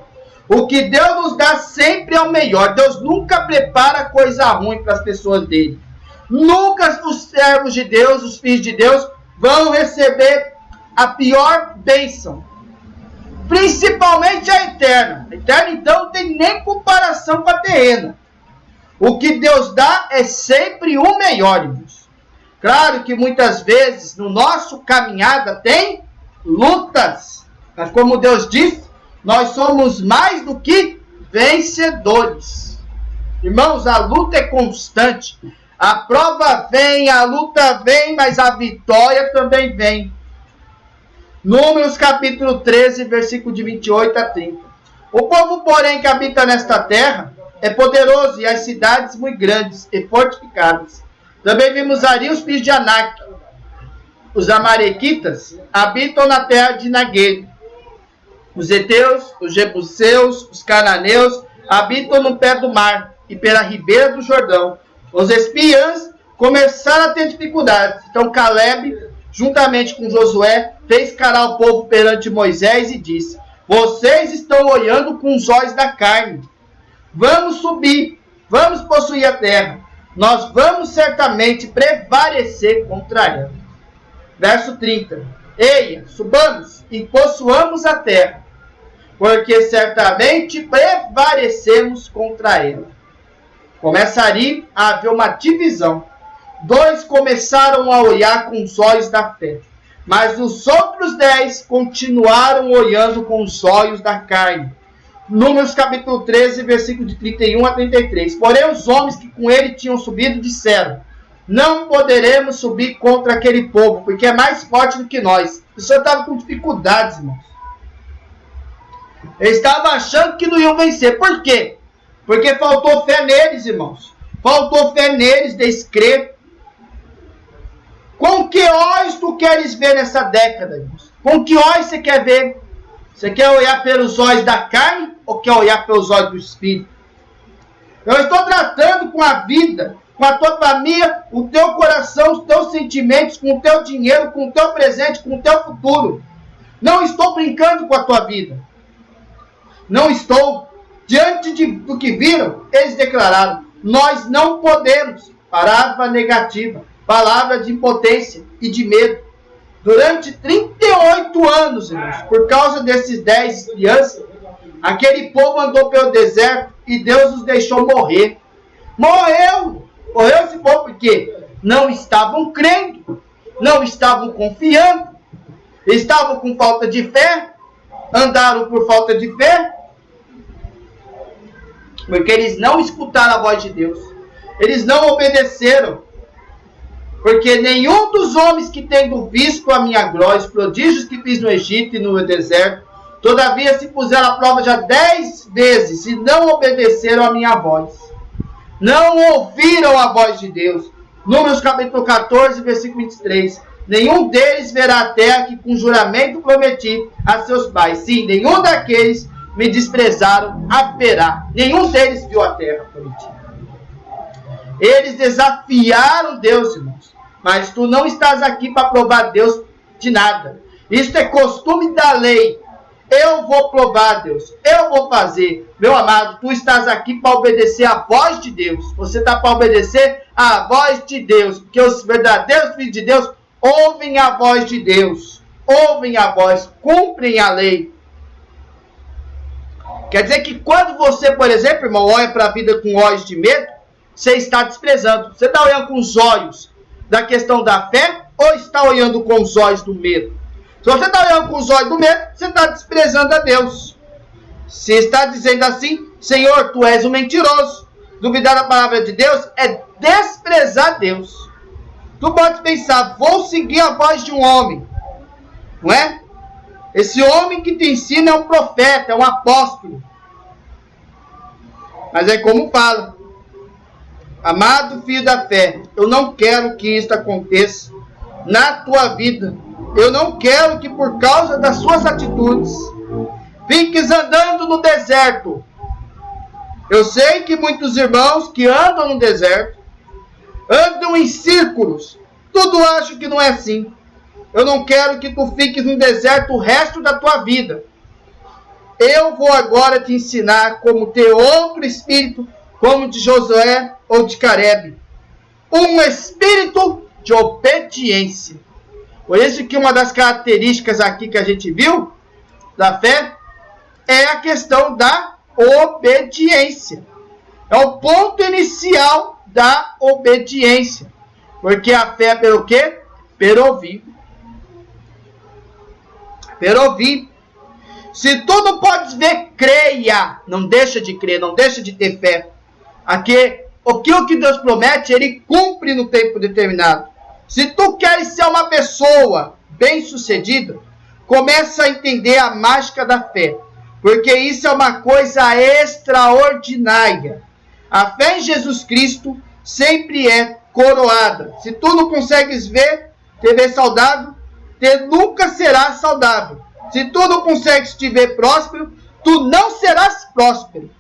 O que Deus nos dá sempre é o melhor. Deus nunca prepara coisa ruim para as pessoas dele. Nunca os servos de Deus, os filhos de Deus, vão receber a pior bênção. Principalmente a eterna. A eterna, então, não tem nem comparação com a terrena. O que Deus dá é sempre o melhor, irmãos. Claro que muitas vezes, no nosso caminhada, tem lutas. Mas como Deus disse, nós somos mais do que vencedores. Irmãos, a luta é constante. A prova vem, a luta vem, mas a vitória também vem. Números capítulo 13, versículo de 28 a 30. O povo, porém, que habita nesta terra é poderoso, e as cidades muito grandes e fortificadas. Também vimos ali os filhos de Anak. Os amalequitas habitam na terra de Negueb. Os heteus, os jebuseus, os cananeus habitam no pé do mar e pela ribeira do Jordão. Os espiãs começaram a ter dificuldades. Então Caleb, juntamente com Josué, fez calar o povo perante Moisés e disse: vocês estão olhando com os olhos da carne. Vamos subir, vamos possuir a terra. Nós vamos certamente prevalecer contra ela. Verso 30. Eia, subamos e possuamos a terra, porque certamente prevalecemos contra ela. Começaria a haver uma divisão. Dois começaram a olhar com os olhos da fé, mas os outros 10 continuaram olhando com os olhos da carne. Números capítulo 13, versículo de 31 a 33. Porém os homens que com ele tinham subido disseram: não poderemos subir contra aquele povo, porque é mais forte do que nós. O Senhor estava com dificuldades, irmãos. Eles estavam achando que não iam vencer. Por quê? Porque faltou fé neles, irmãos. Faltou fé neles, descrer. Com que olhos tu queres ver nessa década, irmãos? Com que olhos você quer ver? Você quer olhar pelos olhos da carne ou quer olhar pelos olhos do Espírito? Eu estou tratando com a vida, com a tua família, o teu coração, os teus sentimentos, com o teu dinheiro, com o teu presente, com o teu futuro. Não estou brincando com a tua vida. Não estou. Diante do que viram, eles declararam: nós não podemos. Palavra negativa, palavra de impotência e de medo. Durante 38 anos, irmãos, por causa desses 10 crianças, aquele povo andou pelo deserto e Deus os deixou morrer. Morreu esse povo porque não estavam crendo, não estavam confiando, estavam com falta de fé, andaram por falta de fé, porque eles não escutaram a voz de Deus, eles não obedeceram. Porque nenhum dos homens que tendo visto a minha glória, os prodígios que fiz no Egito e no deserto, todavia se puseram à prova já 10 vezes e não obedeceram a minha voz. Não ouviram a voz de Deus. Números capítulo 14, versículo 23. Nenhum deles verá a terra que com juramento prometi a seus pais. Sim, nenhum daqueles me desprezaram a verá. Nenhum deles viu a terra prometida. Eles desafiaram Deus, irmãos. Mas tu não estás aqui para provar Deus de nada. Isso é costume da lei. Eu vou provar Deus. Eu vou fazer. Meu amado, tu estás aqui para obedecer a voz de Deus. Você está para obedecer a voz de Deus. Porque os verdadeiros filhos de Deus ouvem a voz de Deus. Ouvem a voz. Cumprem a lei. Quer dizer que quando você, por exemplo, irmão, olha para a vida com olhos de medo, você está desprezando. Você está olhando com os olhos da questão da fé ou está olhando com os olhos do medo? Se você está olhando com os olhos do medo, você está desprezando a Deus. Se está dizendo assim, Senhor, tu és um mentiroso. Duvidar da palavra de Deus é desprezar Deus. Tu pode pensar, vou seguir a voz de um homem. Não é? Esse homem que te ensina é um profeta, é um apóstolo. Mas é como fala. Amado filho da fé, eu não quero que isso aconteça na tua vida. Eu não quero que por causa das suas atitudes fiques andando no deserto. Eu sei que muitos irmãos que andam no deserto andam em círculos. Tudo acho que não é assim. Eu não quero que tu fiques no deserto o resto da tua vida. Eu vou agora te ensinar como ter outro espírito, como de Josué ou de Caleb. Um espírito de obediência. Por isso que uma das características aqui que a gente viu da fé é a questão da obediência. É o ponto inicial da obediência. Porque a fé é pelo quê? Pelo ouvir. Pelo ouvir. Se tu não podes ver, creia. Não deixa de crer, não deixa de ter fé. Aqui, o que Deus promete, Ele cumpre no tempo determinado. Se tu queres ser uma pessoa bem-sucedida, começa a entender a mágica da fé. Porque isso é uma coisa extraordinária. A fé em Jesus Cristo sempre é coroada. Se tu não consegues ver, te ver saudável, tu nunca serás saudável. Se tu não consegues te ver próspero, tu não serás próspero.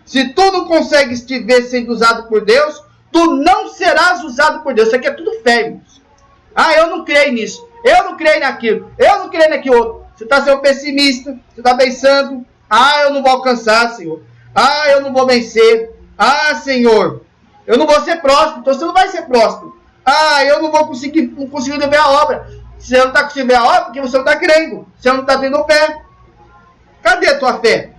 Se tu não consegues te ver sendo usado por Deus, tu não serás usado por Deus. Isso aqui é tudo fé, irmãos. Ah, eu não creio nisso. Eu não creio naquilo. Eu não creio naquilo outro. Você está sendo pessimista. Você está pensando. Ah, eu não vou alcançar, Senhor. Ah, eu não vou vencer. Ah, Senhor, eu não vou ser próspero. Então você não vai ser próspero. Ah, eu não vou conseguir ver a obra. Você não está conseguindo ver a obra porque você não está crendo. Você não está tendo fé. Cadê a tua fé?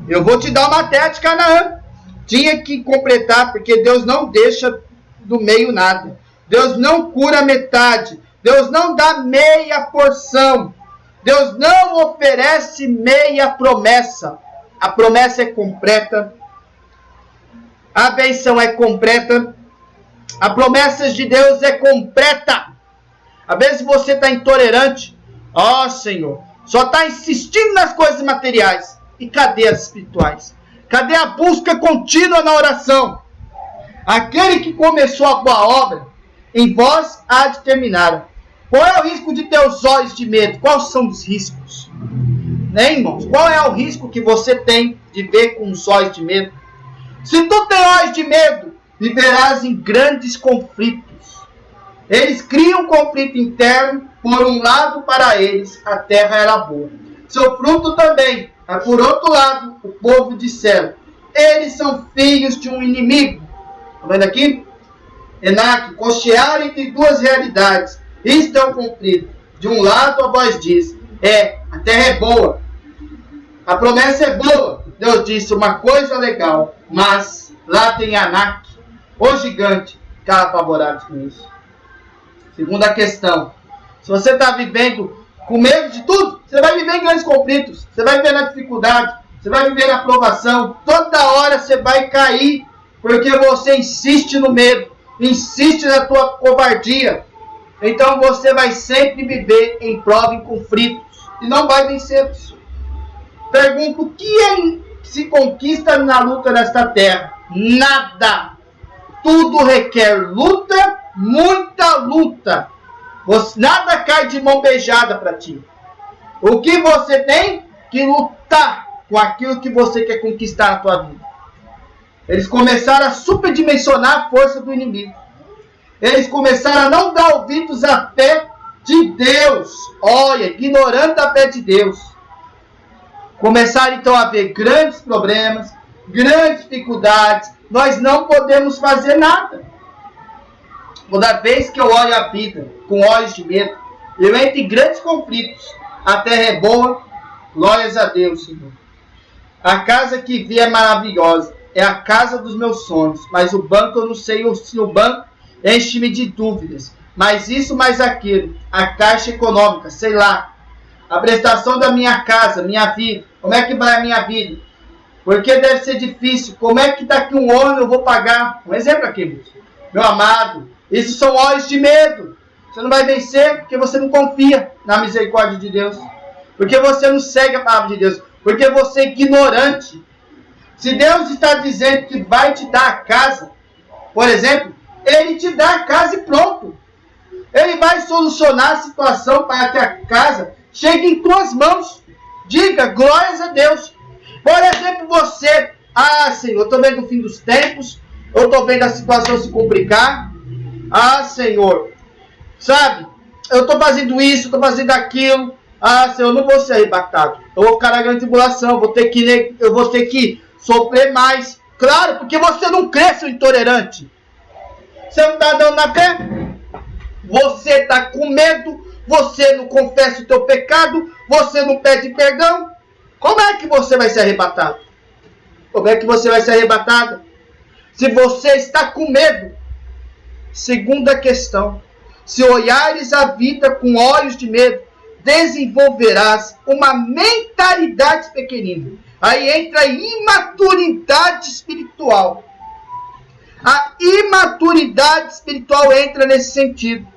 Eu vou te dar uma terra de Canaã. Tinha que completar, porque Deus não deixa do meio nada. Deus não cura metade. Deus não dá meia porção. Deus não oferece meia promessa. A promessa é completa. A bênção é completa. A promessa de Deus é completa. Às vezes você está intolerante. Ó, Senhor, só está insistindo nas coisas materiais. E cadê as espirituais? Cadê a busca contínua na oração? Aquele que começou a boa obra, em vós há de terminar. Qual é o risco de ter os olhos de medo? Quais são os riscos? Né, irmãos? Qual é o risco que você tem de ver com os olhos de medo? Se tu tem olhos de medo, viverás em grandes conflitos. Eles criam um conflito interno. Por um lado, para eles, a terra era boa. Seu fruto também. Mas por outro lado, o povo disseram, eles são filhos de um inimigo. Está vendo aqui? Enaque, cochear entre duas realidades. Isto é um conflito. De um lado a voz diz, a terra é boa. A promessa é boa. Deus disse uma coisa legal. Mas lá tem Anak, o gigante, ficar apavorado com isso. Segunda questão. Se você está vivendo com medo de tudo, você vai viver em grandes conflitos. Você vai viver na dificuldade. Você vai viver na provação. Toda hora você vai cair. Porque você insiste no medo. Insiste na tua covardia. Então você vai sempre viver em prova, em conflitos. E não vai vencê-los. Pergunto, o que se conquista na luta nesta terra? Nada. Tudo requer luta, muita luta. Nada cai de mão beijada para ti. O que você tem que lutar com aquilo que você quer conquistar na tua vida. Eles começaram a superdimensionar a força do inimigo. Eles começaram a não dar ouvidos à fé de Deus. Olha, ignorando a fé de Deus. Começaram então a ver grandes problemas, grandes dificuldades. Nós não podemos fazer nada. Toda vez que eu olho a vida com olhos de medo, eu entro em grandes conflitos. A terra é boa, glórias a Deus, Senhor. A casa que vi é maravilhosa, é a casa dos meus sonhos. Mas o banco, eu não sei se o banco enche-me de dúvidas. Mas isso, mais aquilo, a caixa econômica, sei lá, a prestação da minha casa, minha vida, como é que vai a minha vida? Porque deve ser difícil, como é que daqui um ano eu vou pagar? Um exemplo aqui, meu amado, isso são olhos de medo. Você não vai vencer porque você não confia na misericórdia de Deus. Porque você não segue a palavra de Deus. Porque você é ignorante. Se Deus está dizendo que vai te dar a casa, por exemplo, Ele te dá a casa e pronto. Ele vai solucionar a situação para que a casa chegue em tuas mãos. Diga, glórias a Deus. Por exemplo, você, Senhor, eu estou vendo o fim dos tempos, eu estou vendo a situação se complicar. Senhor, sabe, eu estou fazendo isso, estou fazendo aquilo. Senhor, eu não vou ser arrebatado. Eu vou ficar na grande tribulação, eu vou ter que sofrer mais. Claro, porque você não crê, seu intolerante. Você não está dando na fé? Você está com medo, você não confessa o teu pecado, você não pede perdão. Como é que você vai ser arrebatado? Como é que você vai ser arrebatado? Se você está com medo. Segunda questão. Se olhares a vida com olhos de medo, desenvolverás uma mentalidade pequenina. Aí entra a imaturidade espiritual. A imaturidade espiritual entra nesse sentido.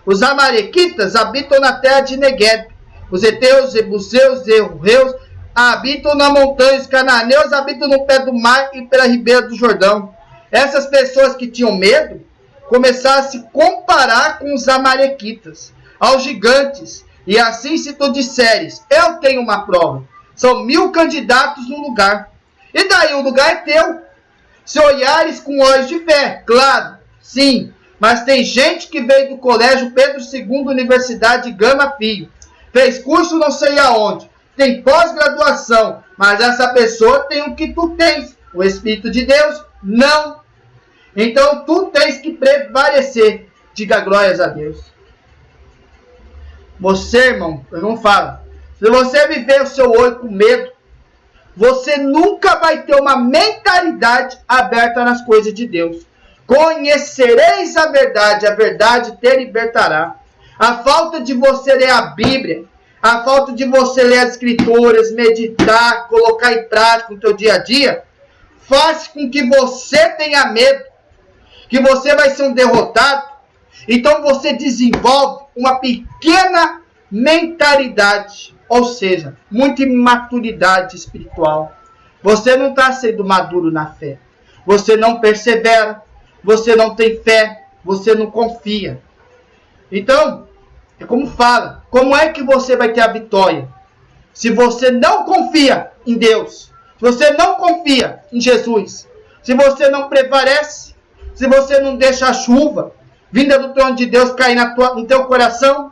Os amalequitas habitam na terra de Negueb. Os heteus, jebuseus e erreus habitam na montanha. Os cananeus habitam no pé do mar e pela ribeira do Jordão. Essas pessoas que tinham medo começaram a se comparar com os amalequitas, aos gigantes. E assim, se tu disseres, eu tenho uma prova, são 1000 candidatos no lugar. E daí o lugar é teu. Se olhares com olhos de fé, claro, sim. Mas tem gente que veio do colégio Pedro II, Universidade Gama Filho. Fez curso não sei aonde. Tem pós-graduação. Mas essa pessoa tem o que tu tens. O Espírito de Deus, não. Então tu tens que prevalecer. Diga glórias a Deus. Você, irmão, eu não falo. Se você viver o seu olho com medo, você nunca vai ter uma mentalidade aberta nas coisas de Deus. Conhecereis a verdade te libertará. A falta de você ler a Bíblia, a falta de você ler as Escrituras, meditar, colocar em prática no teu dia a dia, faz com que você tenha medo, que você vai ser um derrotado. Então você desenvolve uma pequena mentalidade, ou seja, muita imaturidade espiritual. Você não está sendo maduro na fé. Você não persevera, você não tem fé, você não confia. Então, é como fala, como é que você vai ter a vitória? Se você não confia em Deus, se você não confia em Jesus, se você não prevalece, se você não deixa a chuva vinda do trono de Deus cair no teu coração,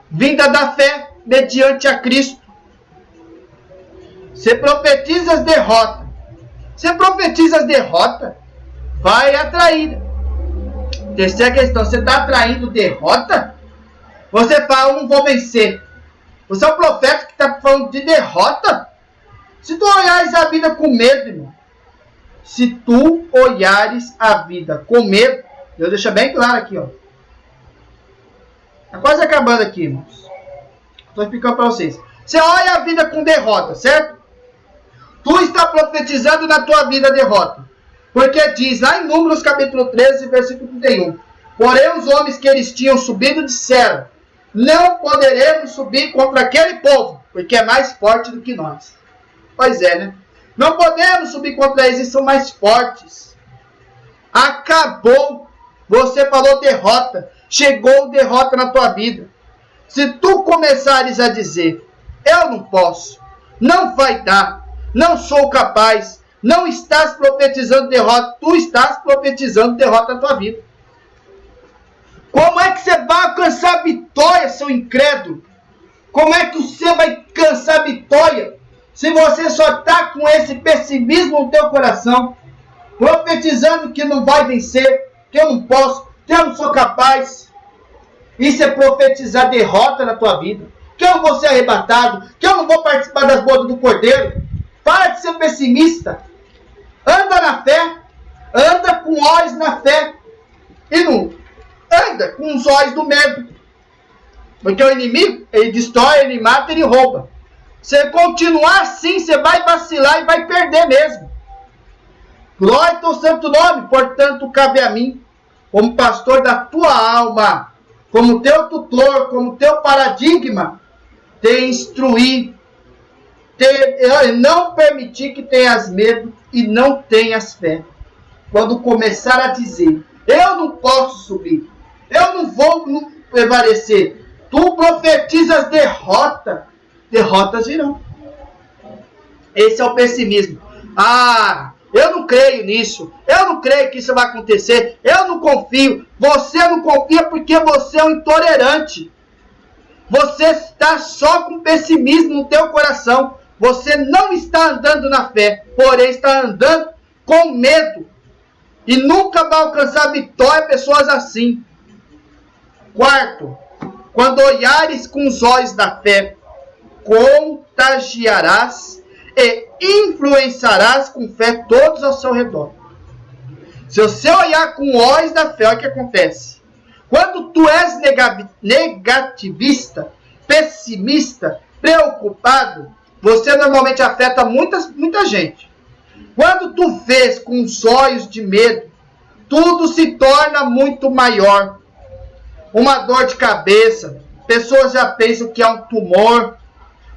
vinda da fé mediante a Cristo. Você profetiza as derrotas. Você profetiza as derrotas, vai atrair. Terceira questão, você está atraindo derrota? Você fala, eu não vou vencer. Você é um profeta que está falando de derrota? Se tu olhares a vida com medo, irmão. Se tu olhares a vida com medo, Deus deixa bem claro aqui, ó. Está quase acabando aqui, irmãos. Estou explicando para vocês. Você olha a vida com derrota, certo? Tu está profetizando na tua vida a derrota. Porque diz lá em Números capítulo 13, versículo 31. Porém os homens que eles tinham subido disseram, não poderemos subir contra aquele povo, porque é mais forte do que nós. Pois é, né? Não podemos subir contra eles, eles são mais fortes. Acabou. Você falou derrota. Chegou derrota na tua vida. Se tu começares a dizer, eu não posso, não vai dar, não sou capaz, não estás profetizando derrota, tu estás profetizando derrota na tua vida. Como é que você vai alcançar a vitória, seu incrédulo? Como é que você vai alcançar a vitória se você só está com esse pessimismo no teu coração, profetizando que não vai vencer, que eu não posso, que eu não sou capaz? Isso é profetizar derrota na tua vida. Que eu não vou ser arrebatado, que eu não vou participar das bodas do Cordeiro. Para de ser pessimista. Anda na fé. Anda com olhos na fé. e não anda com os olhos do medo. Porque o inimigo, ele destrói, ele mata, ele rouba. Se continuar assim, você vai vacilar e vai perder mesmo. Glória ao teu santo nome. Portanto, cabe a mim, como pastor da tua alma, como teu tutor, como teu paradigma, te instruir, não permitir que tenhas medo e não tenhas fé. Quando começar a dizer, eu não posso subir, eu não vou prevalecer, tu profetizas derrota, derrotas virão. Esse é o pessimismo. Eu não creio nisso, eu não creio que isso vai acontecer, eu não confio. Você não confia porque você é um intolerante. Você está só com pessimismo no teu coração. Você não está andando na fé, porém está andando com medo. E nunca vai alcançar vitória pessoas assim. Quarto, quando olhares com os olhos da fé, contagiarás e influenciarás com fé todos ao seu redor. Se você olhar com olhos da fé, olha o que acontece. Quando tu és negativista, pessimista, preocupado, você normalmente afeta muita gente. Quando tu vês com os olhos de medo, tudo se torna muito maior. Uma dor de cabeça, pessoas já pensam que é um tumor,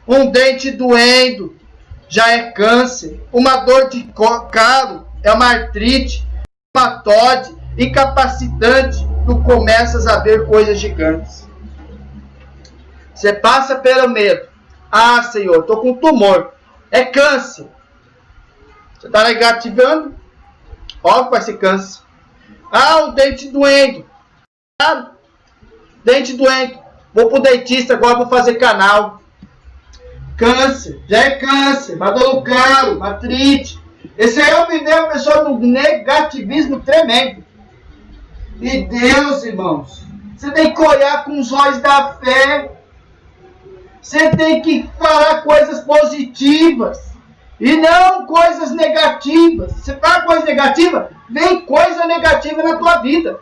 um dente doendo, já é câncer, uma dor de calo, é uma artrite, hematóide, incapacitante, tu começas a ver coisas gigantes. Você passa pelo medo. Senhor, estou com tumor, é câncer. Você está negativando? Ó, vai ser câncer. O dente doendo. Dente doendo. Vou pro dentista, agora vou fazer canal. Câncer, já é câncer, vai dando calo, artrite. Esse aí eu vi uma pessoa no negativismo tremendo. E Deus, irmãos, você tem que olhar com os olhos da fé. Você tem que falar coisas positivas e não coisas negativas. Você fala coisa negativa, vem coisa negativa na tua vida.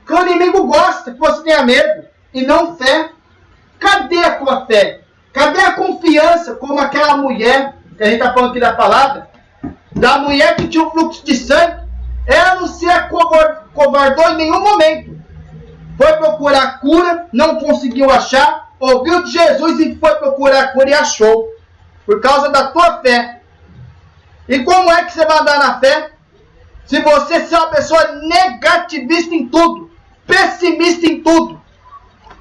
Porque o inimigo gosta que você tenha medo e não fé. Cadê a tua fé? Cadê a confiança, como aquela mulher, que a gente está falando aqui da palavra, da mulher que tinha um fluxo de sangue? Ela não se acovardou em nenhum momento. Foi procurar cura, não conseguiu achar, ouviu de Jesus e foi procurar cura e achou. Por causa da tua fé. E como é que você vai andar na fé? Se você é uma pessoa negativista em tudo, pessimista em tudo,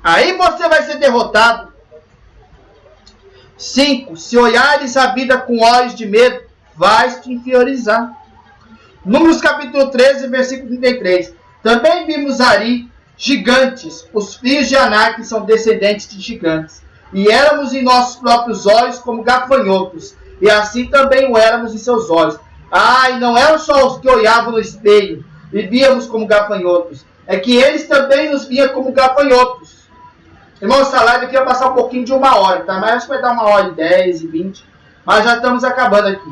aí você vai ser derrotado. 5. Se olhares a vida com olhos de medo, vais te inferiorizar. Números capítulo 13, versículo 33. Também vimos ali gigantes, os filhos de Anak são descendentes de gigantes. E éramos em nossos próprios olhos como gafanhotos, e assim também o éramos em seus olhos. E não eram só os que olhavam no espelho e víamos como gafanhotos, é que eles também nos viam como gafanhotos. Irmão, essa live aqui vai passar um pouquinho de 1 hora, tá? Mas acho que vai dar 1h10 e 20, mas já estamos acabando aqui.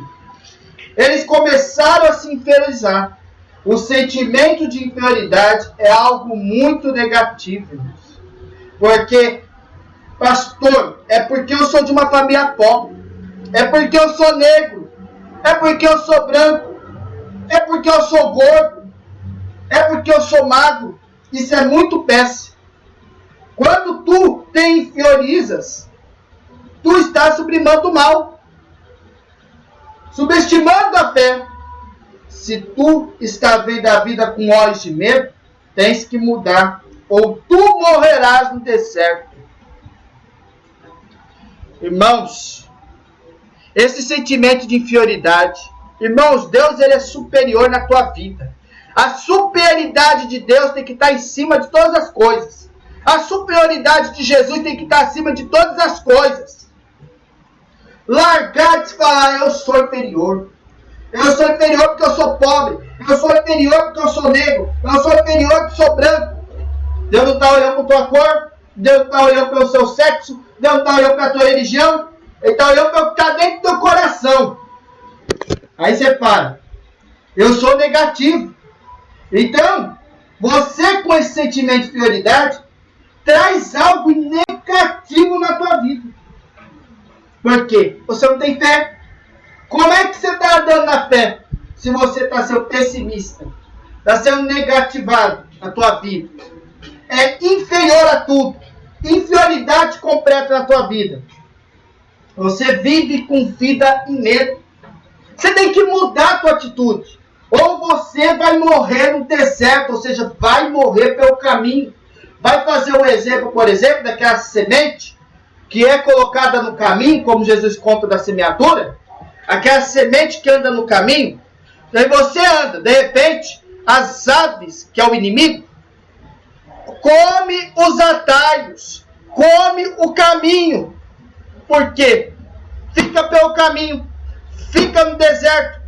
Eles começaram a se inferiorizar. O sentimento de inferioridade é algo muito negativo. Porque, pastor, é porque eu sou de uma família pobre. É porque eu sou negro. É porque eu sou branco. É porque eu sou gordo. É porque eu sou magro. Isso é muito péssimo. Quando tu te inferiorizas, tu estás sublimando o mal. Subestimando a fé. Se tu está vendo a vida com olhos de medo, tens que mudar, ou tu morrerás no deserto. Irmãos, esse sentimento de inferioridade, irmãos, Deus ele é superior na tua vida. A superioridade de Deus tem que estar em cima de todas as coisas. A superioridade de Jesus tem que estar acima de todas as coisas. Largar de falar, eu sou inferior. Eu sou inferior porque eu sou pobre. Eu sou inferior porque eu sou negro. Eu sou inferior porque eu sou branco. Deus não está olhando para a tua cor. Deus não está olhando pelo seu sexo. Deus não está olhando para a tua religião. Ele está olhando para o que está dentro do teu coração. Aí você para. Eu sou negativo. Então, Você com esse sentimento de inferioridade traz algo negativo na tua vida. Por quê? Você não tem fé. Como é que você está andando na fé se você está sendo pessimista? Está sendo negativado na tua vida. É inferior a tudo. Inferioridade completa na tua vida. Você vive com vida em medo. Você tem que mudar a tua atitude. Ou você vai morrer no deserto, ou seja, vai morrer pelo caminho. Vai fazer um exemplo, por exemplo, daquela semente que é colocada no caminho, como Jesus conta da semeadura. Aquela semente que anda no caminho. Daí você anda, de repente, as aves, que é o inimigo, come os atalhos, come o caminho. Por quê? Fica pelo caminho, fica no deserto,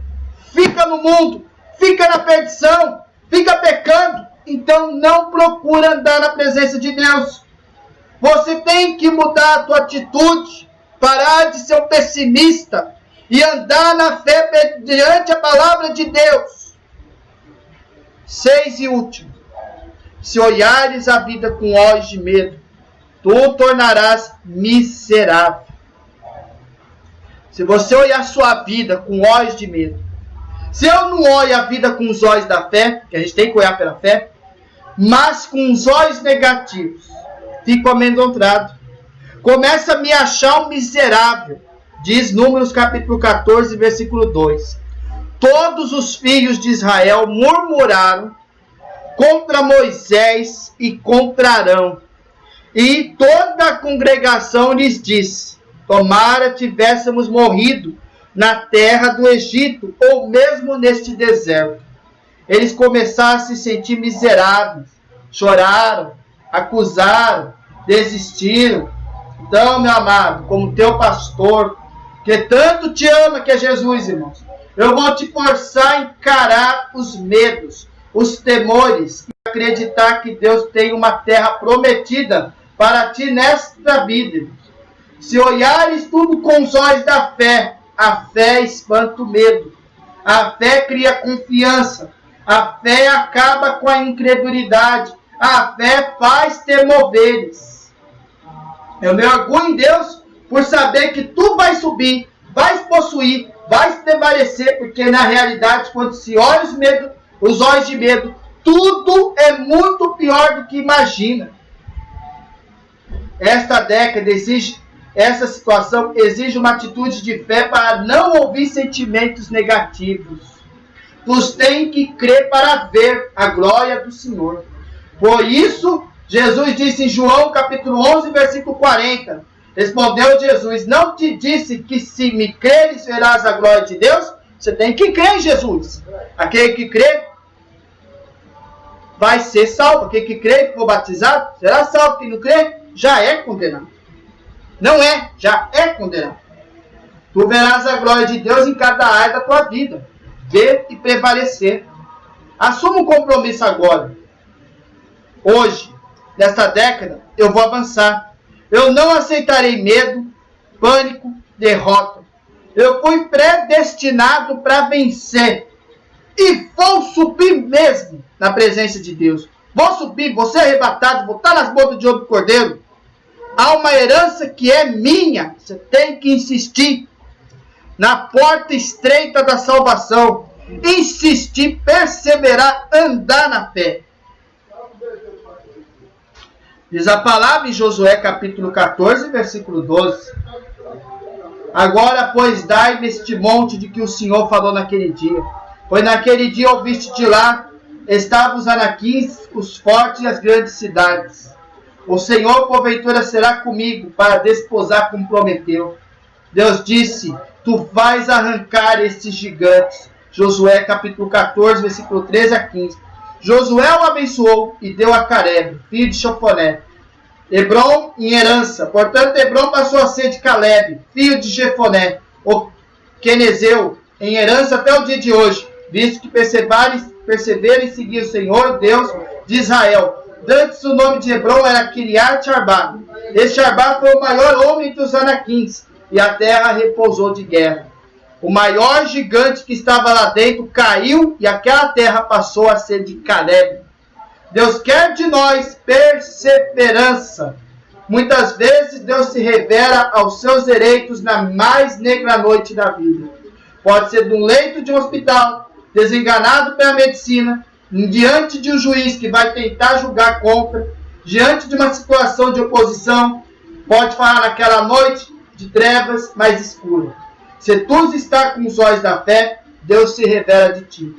fica no mundo, fica na perdição, fica pecando. Então não procura andar na presença de Deus. Você tem que mudar a tua atitude, parar de ser um pessimista e andar na fé diante a palavra de Deus. 6 e último. Se olhares a vida com olhos de medo, tu tornarás miserável. Se você olhar sua vida com olhos de medo, se eu não olho a vida com os olhos da fé, que a gente tem que olhar pela fé, mas com os olhos negativos, fico amedrontado. Começa a me achar um miserável. Diz Números capítulo 14, versículo 2. Todos os filhos de Israel murmuraram contra Moisés e contra Arão. E toda a congregação lhes disse: tomara tivéssemos morrido na terra do Egito, ou mesmo neste deserto. Eles começaram a se sentir miseráveis, choraram, acusaram, desistiram. Então, meu amado, como teu pastor, que tanto te ama, que é Jesus, irmãos, eu vou te forçar a encarar os medos, os temores, e acreditar que Deus tem uma terra prometida para ti nesta vida, irmãos. Se olhares tudo com os olhos da fé, a fé espanta o medo, a fé cria confiança, a fé acaba com a incredulidade, a fé faz ter moveres. Eu me orgulho em Deus por saber que tu vais subir, vais possuir, vais prevalecer, porque na realidade, quando se olha os olhos de medo, tudo é muito pior do que imagina. Esta década essa situação exige uma atitude de fé para não ouvir sentimentos negativos. Tu tens que crer para ver a glória do Senhor. Por isso, Jesus disse em João capítulo 11, versículo 40. Respondeu Jesus: não te disse que se me creres verás a glória de Deus? Você tem que crer em Jesus. Aquele que crê vai ser salvo. Aquele que crê e for batizado será salvo. Quem não crê já é condenado. Não é, já é condenado. Tu verás a glória de Deus em cada área da tua vida. Ver e prevalecer. Assuma um compromisso agora. Hoje, nesta década, eu vou avançar. Eu não aceitarei medo, pânico, derrota. Eu fui predestinado para vencer. E vou subir mesmo na presença de Deus. Vou subir, vou ser arrebatado, vou estar nas bodas de ouro do Cordeiro. Há uma herança que é minha. Você tem que insistir na porta estreita da salvação. Insistir, perseverar, andar na fé. Diz a palavra em Josué capítulo 14, versículo 12. Agora, pois, dai-me este monte de que o Senhor falou naquele dia. Pois naquele dia ouviste de lá, estavam os anaquins, os fortes e as grandes cidades. O Senhor, porventura, será comigo para desposar como prometeu. Deus disse: tu vais arrancar estes gigantes. Josué capítulo 14, versículo 13 a 15. Josué o abençoou e deu a Calebe, filho de Jefoné, Hebrom em herança. Portanto, Hebrom passou a ser de Calebe, filho de Jefoné, o quenezeu, em herança até o dia de hoje, visto que persevera em seguir o Senhor, Deus de Israel. Antes o nome de Hebrom era Kiriat Arba. Este Arba foi o maior homem entre os anaquins, e a terra repousou de guerra. O maior gigante que estava lá dentro caiu, e aquela terra passou a ser de Calebe. Deus quer de nós perseverança. Muitas vezes Deus se revela aos seus eleitos na mais negra noite da vida. Pode ser no leito de um hospital, desenganado pela medicina, diante de um juiz que vai tentar julgar contra, diante de uma situação de oposição, pode falar naquela noite de trevas mais escura. Se tu está com os olhos da fé, Deus se revela de ti.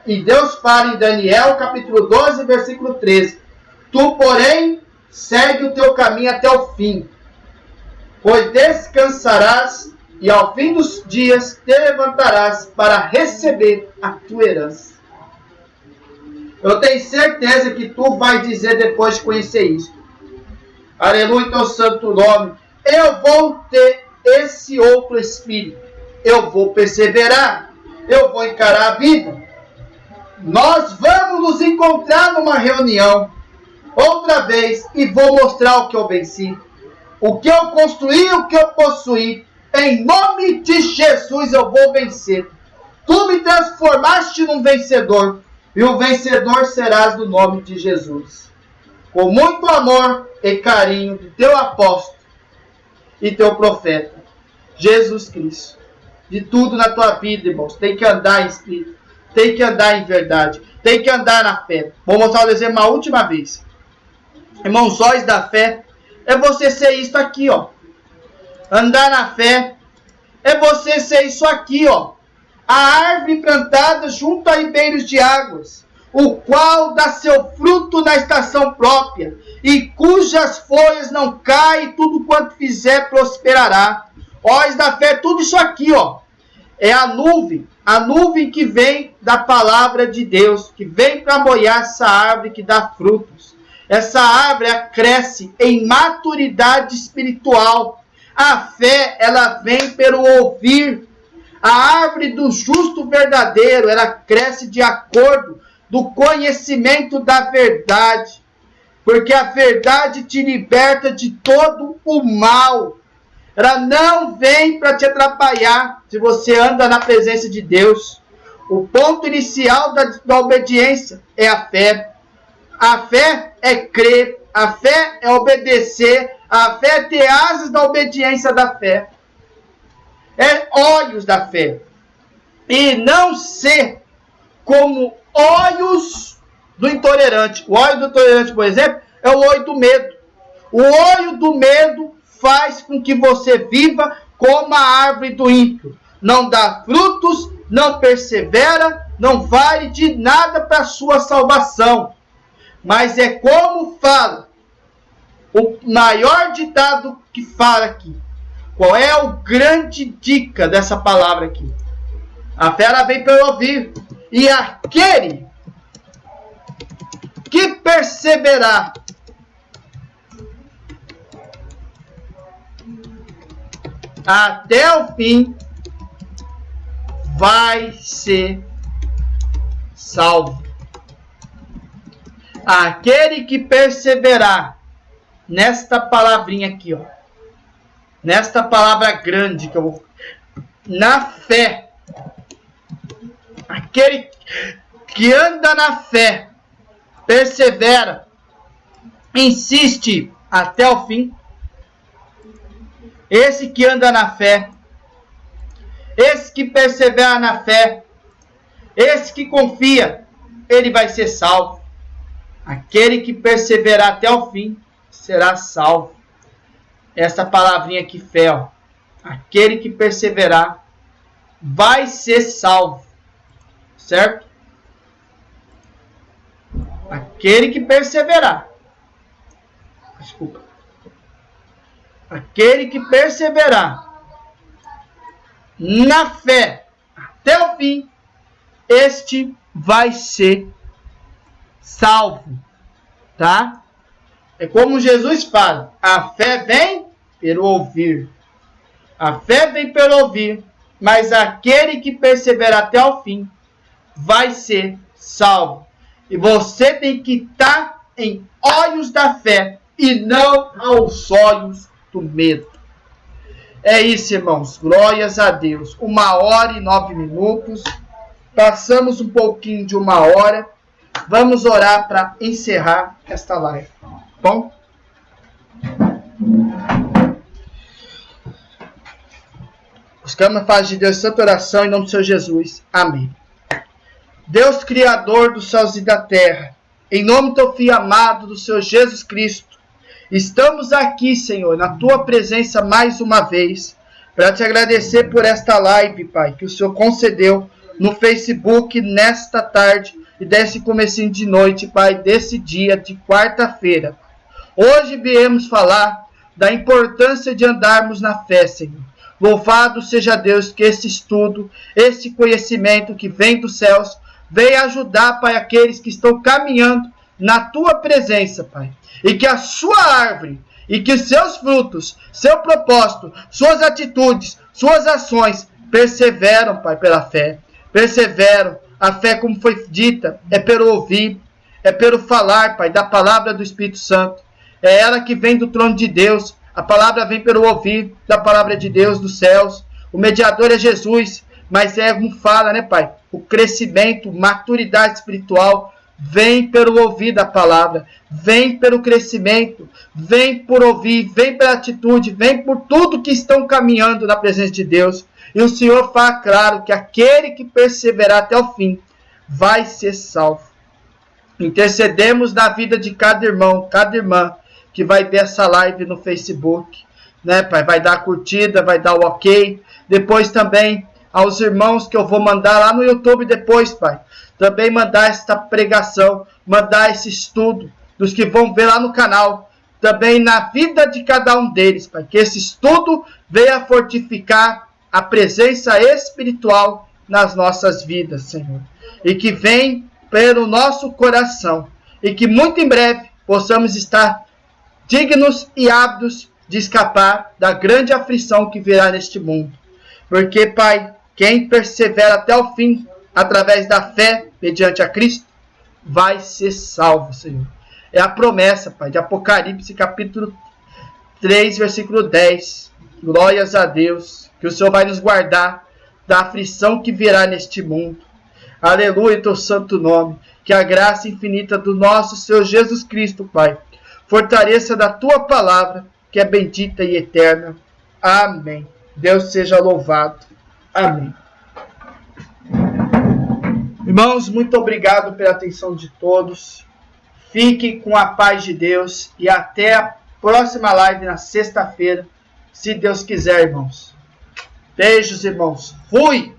E Deus fala em Daniel, capítulo 12, versículo 13. Tu, porém, segue o teu caminho até o fim, pois descansarás e ao fim dos dias te levantarás para receber a tua herança. Eu tenho certeza que tu vai dizer depois de conhecer isso. Aleluia, teu santo nome. Eu vou ter esse outro espírito. Eu vou perseverar. Eu vou encarar a vida. Nós vamos nos encontrar numa reunião outra vez e vou mostrar o que eu venci. O que eu construí, o que eu possuí. Em nome de Jesus eu vou vencer. Tu me transformaste num vencedor. E o vencedor serás no nome de Jesus. Com muito amor e carinho do teu apóstolo e teu profeta, Jesus Cristo. De tudo na tua vida, irmãos. Tem que andar em espírito. Tem que andar em verdade. Tem que andar na fé. Vou mostrar o desenho uma última vez. Irmãos, olhos da fé é você ser isso aqui, ó. Andar na fé é você ser isso aqui, ó. A árvore plantada junto a ribeiros de águas, o qual dá seu fruto na estação própria, e cujas folhas não caem, tudo quanto fizer prosperará. Olhos da fé, tudo isso aqui, ó. É a nuvem que vem da palavra de Deus, que vem para molhar essa árvore que dá frutos. Essa árvore cresce em maturidade espiritual. A fé, ela vem pelo ouvir. A árvore do justo verdadeiro, ela cresce de acordo do conhecimento da verdade. Porque a verdade te liberta de todo o mal. Ela não vem para te atrapalhar se você anda na presença de Deus. O ponto inicial da obediência é a fé. A fé é crer. A fé é obedecer. A fé é ter asas da obediência da fé. É olhos da fé. E não ser como olhos do intolerante. O olho do intolerante, por exemplo, é o olho do medo. O olho do medo faz com que você viva como a árvore do ímpio. Não dá frutos, não persevera, não vale de nada para a sua salvação. Mas é como fala o maior ditado que fala aqui. Qual é o grande dica dessa palavra aqui? A fé ela vem pelo ouvir. E aquele que perseverar até o fim vai ser salvo. Aquele que perseverar nesta palavrinha aqui, ó. Nesta palavra grande que eu vou... Na fé. Aquele que anda na fé, persevera, insiste até o fim. Esse que anda na fé, esse que persevera na fé, esse que confia, ele vai ser salvo. Aquele que perseverar até o fim será salvo. Essa palavrinha aqui, fé, ó. Aquele que perseverar vai ser salvo. Certo? Aquele que perseverar. Desculpa. Aquele que perseverar na fé até o fim, este vai ser salvo. Tá? É como Jesus fala, a fé vem pelo ouvir. A fé vem pelo ouvir, mas aquele que perseverar até o fim vai ser salvo. E você tem que estar em olhos da fé e não aos olhos do medo. É isso, irmãos. Glórias a Deus. 1h09. Passamos um pouquinho de 1 hora. vamos orar para encerrar esta live. Bom? Buscamos a face de Deus, santa oração, em nome do Senhor Jesus. Amém. Deus Criador dos céus e da terra, em nome do teu Filho amado, do Senhor Jesus Cristo, estamos aqui, Senhor, na tua presença mais uma vez, para te agradecer por esta live, Pai, que o Senhor concedeu no Facebook nesta tarde e desse comecinho de noite, Pai, desse dia de quarta-feira. Hoje viemos falar da importância de andarmos na fé, Senhor. Louvado seja Deus que esse estudo, esse conhecimento que vem dos céus, venha ajudar, Pai, aqueles que estão caminhando na tua presença, Pai. E que a sua árvore, e que seus frutos, seu propósito, suas atitudes, suas ações, perseveram, Pai, pela fé. Perseveram. A fé, como foi dita, é pelo ouvir, é pelo falar, Pai, da palavra do Espírito Santo. É ela que vem do trono de Deus. A palavra vem pelo ouvir da palavra de Deus dos céus. O mediador é Jesus, mas é como fala, né, Pai? O crescimento, maturidade espiritual vem pelo ouvir da palavra, vem pelo crescimento, vem por ouvir, vem pela atitude, vem por tudo que estão caminhando na presença de Deus. E o Senhor fala claro que aquele que perseverar até o fim vai ser salvo. Intercedemos na vida de cada irmão, cada irmã que vai ver essa live no Facebook, né, Pai? Vai dar a curtida, vai dar o ok. Depois também aos irmãos que eu vou mandar lá no YouTube depois, Pai. Também mandar esta pregação, mandar esse estudo dos que vão ver lá no canal. Também na vida de cada um deles, Pai. Que esse estudo venha fortificar a presença espiritual nas nossas vidas, Senhor. E que vem pelo nosso coração. E que muito em breve possamos estar dignos e aptos de escapar da grande aflição que virá neste mundo. Porque, Pai, quem persevera até o fim, através da fé, mediante a Cristo, vai ser salvo, Senhor. É a promessa, Pai, de Apocalipse, capítulo 3, versículo 10. Glórias a Deus, que o Senhor vai nos guardar da aflição que virá neste mundo. Aleluia, teu santo nome. Que a graça infinita do nosso Senhor Jesus Cristo, Pai, fortaleça da tua palavra, que é bendita e eterna. Amém. Deus seja louvado. Amém. Irmãos, muito obrigado pela atenção de todos. Fiquem com a paz de Deus e até a próxima live na sexta-feira, se Deus quiser, irmãos. Beijos, irmãos. Fui!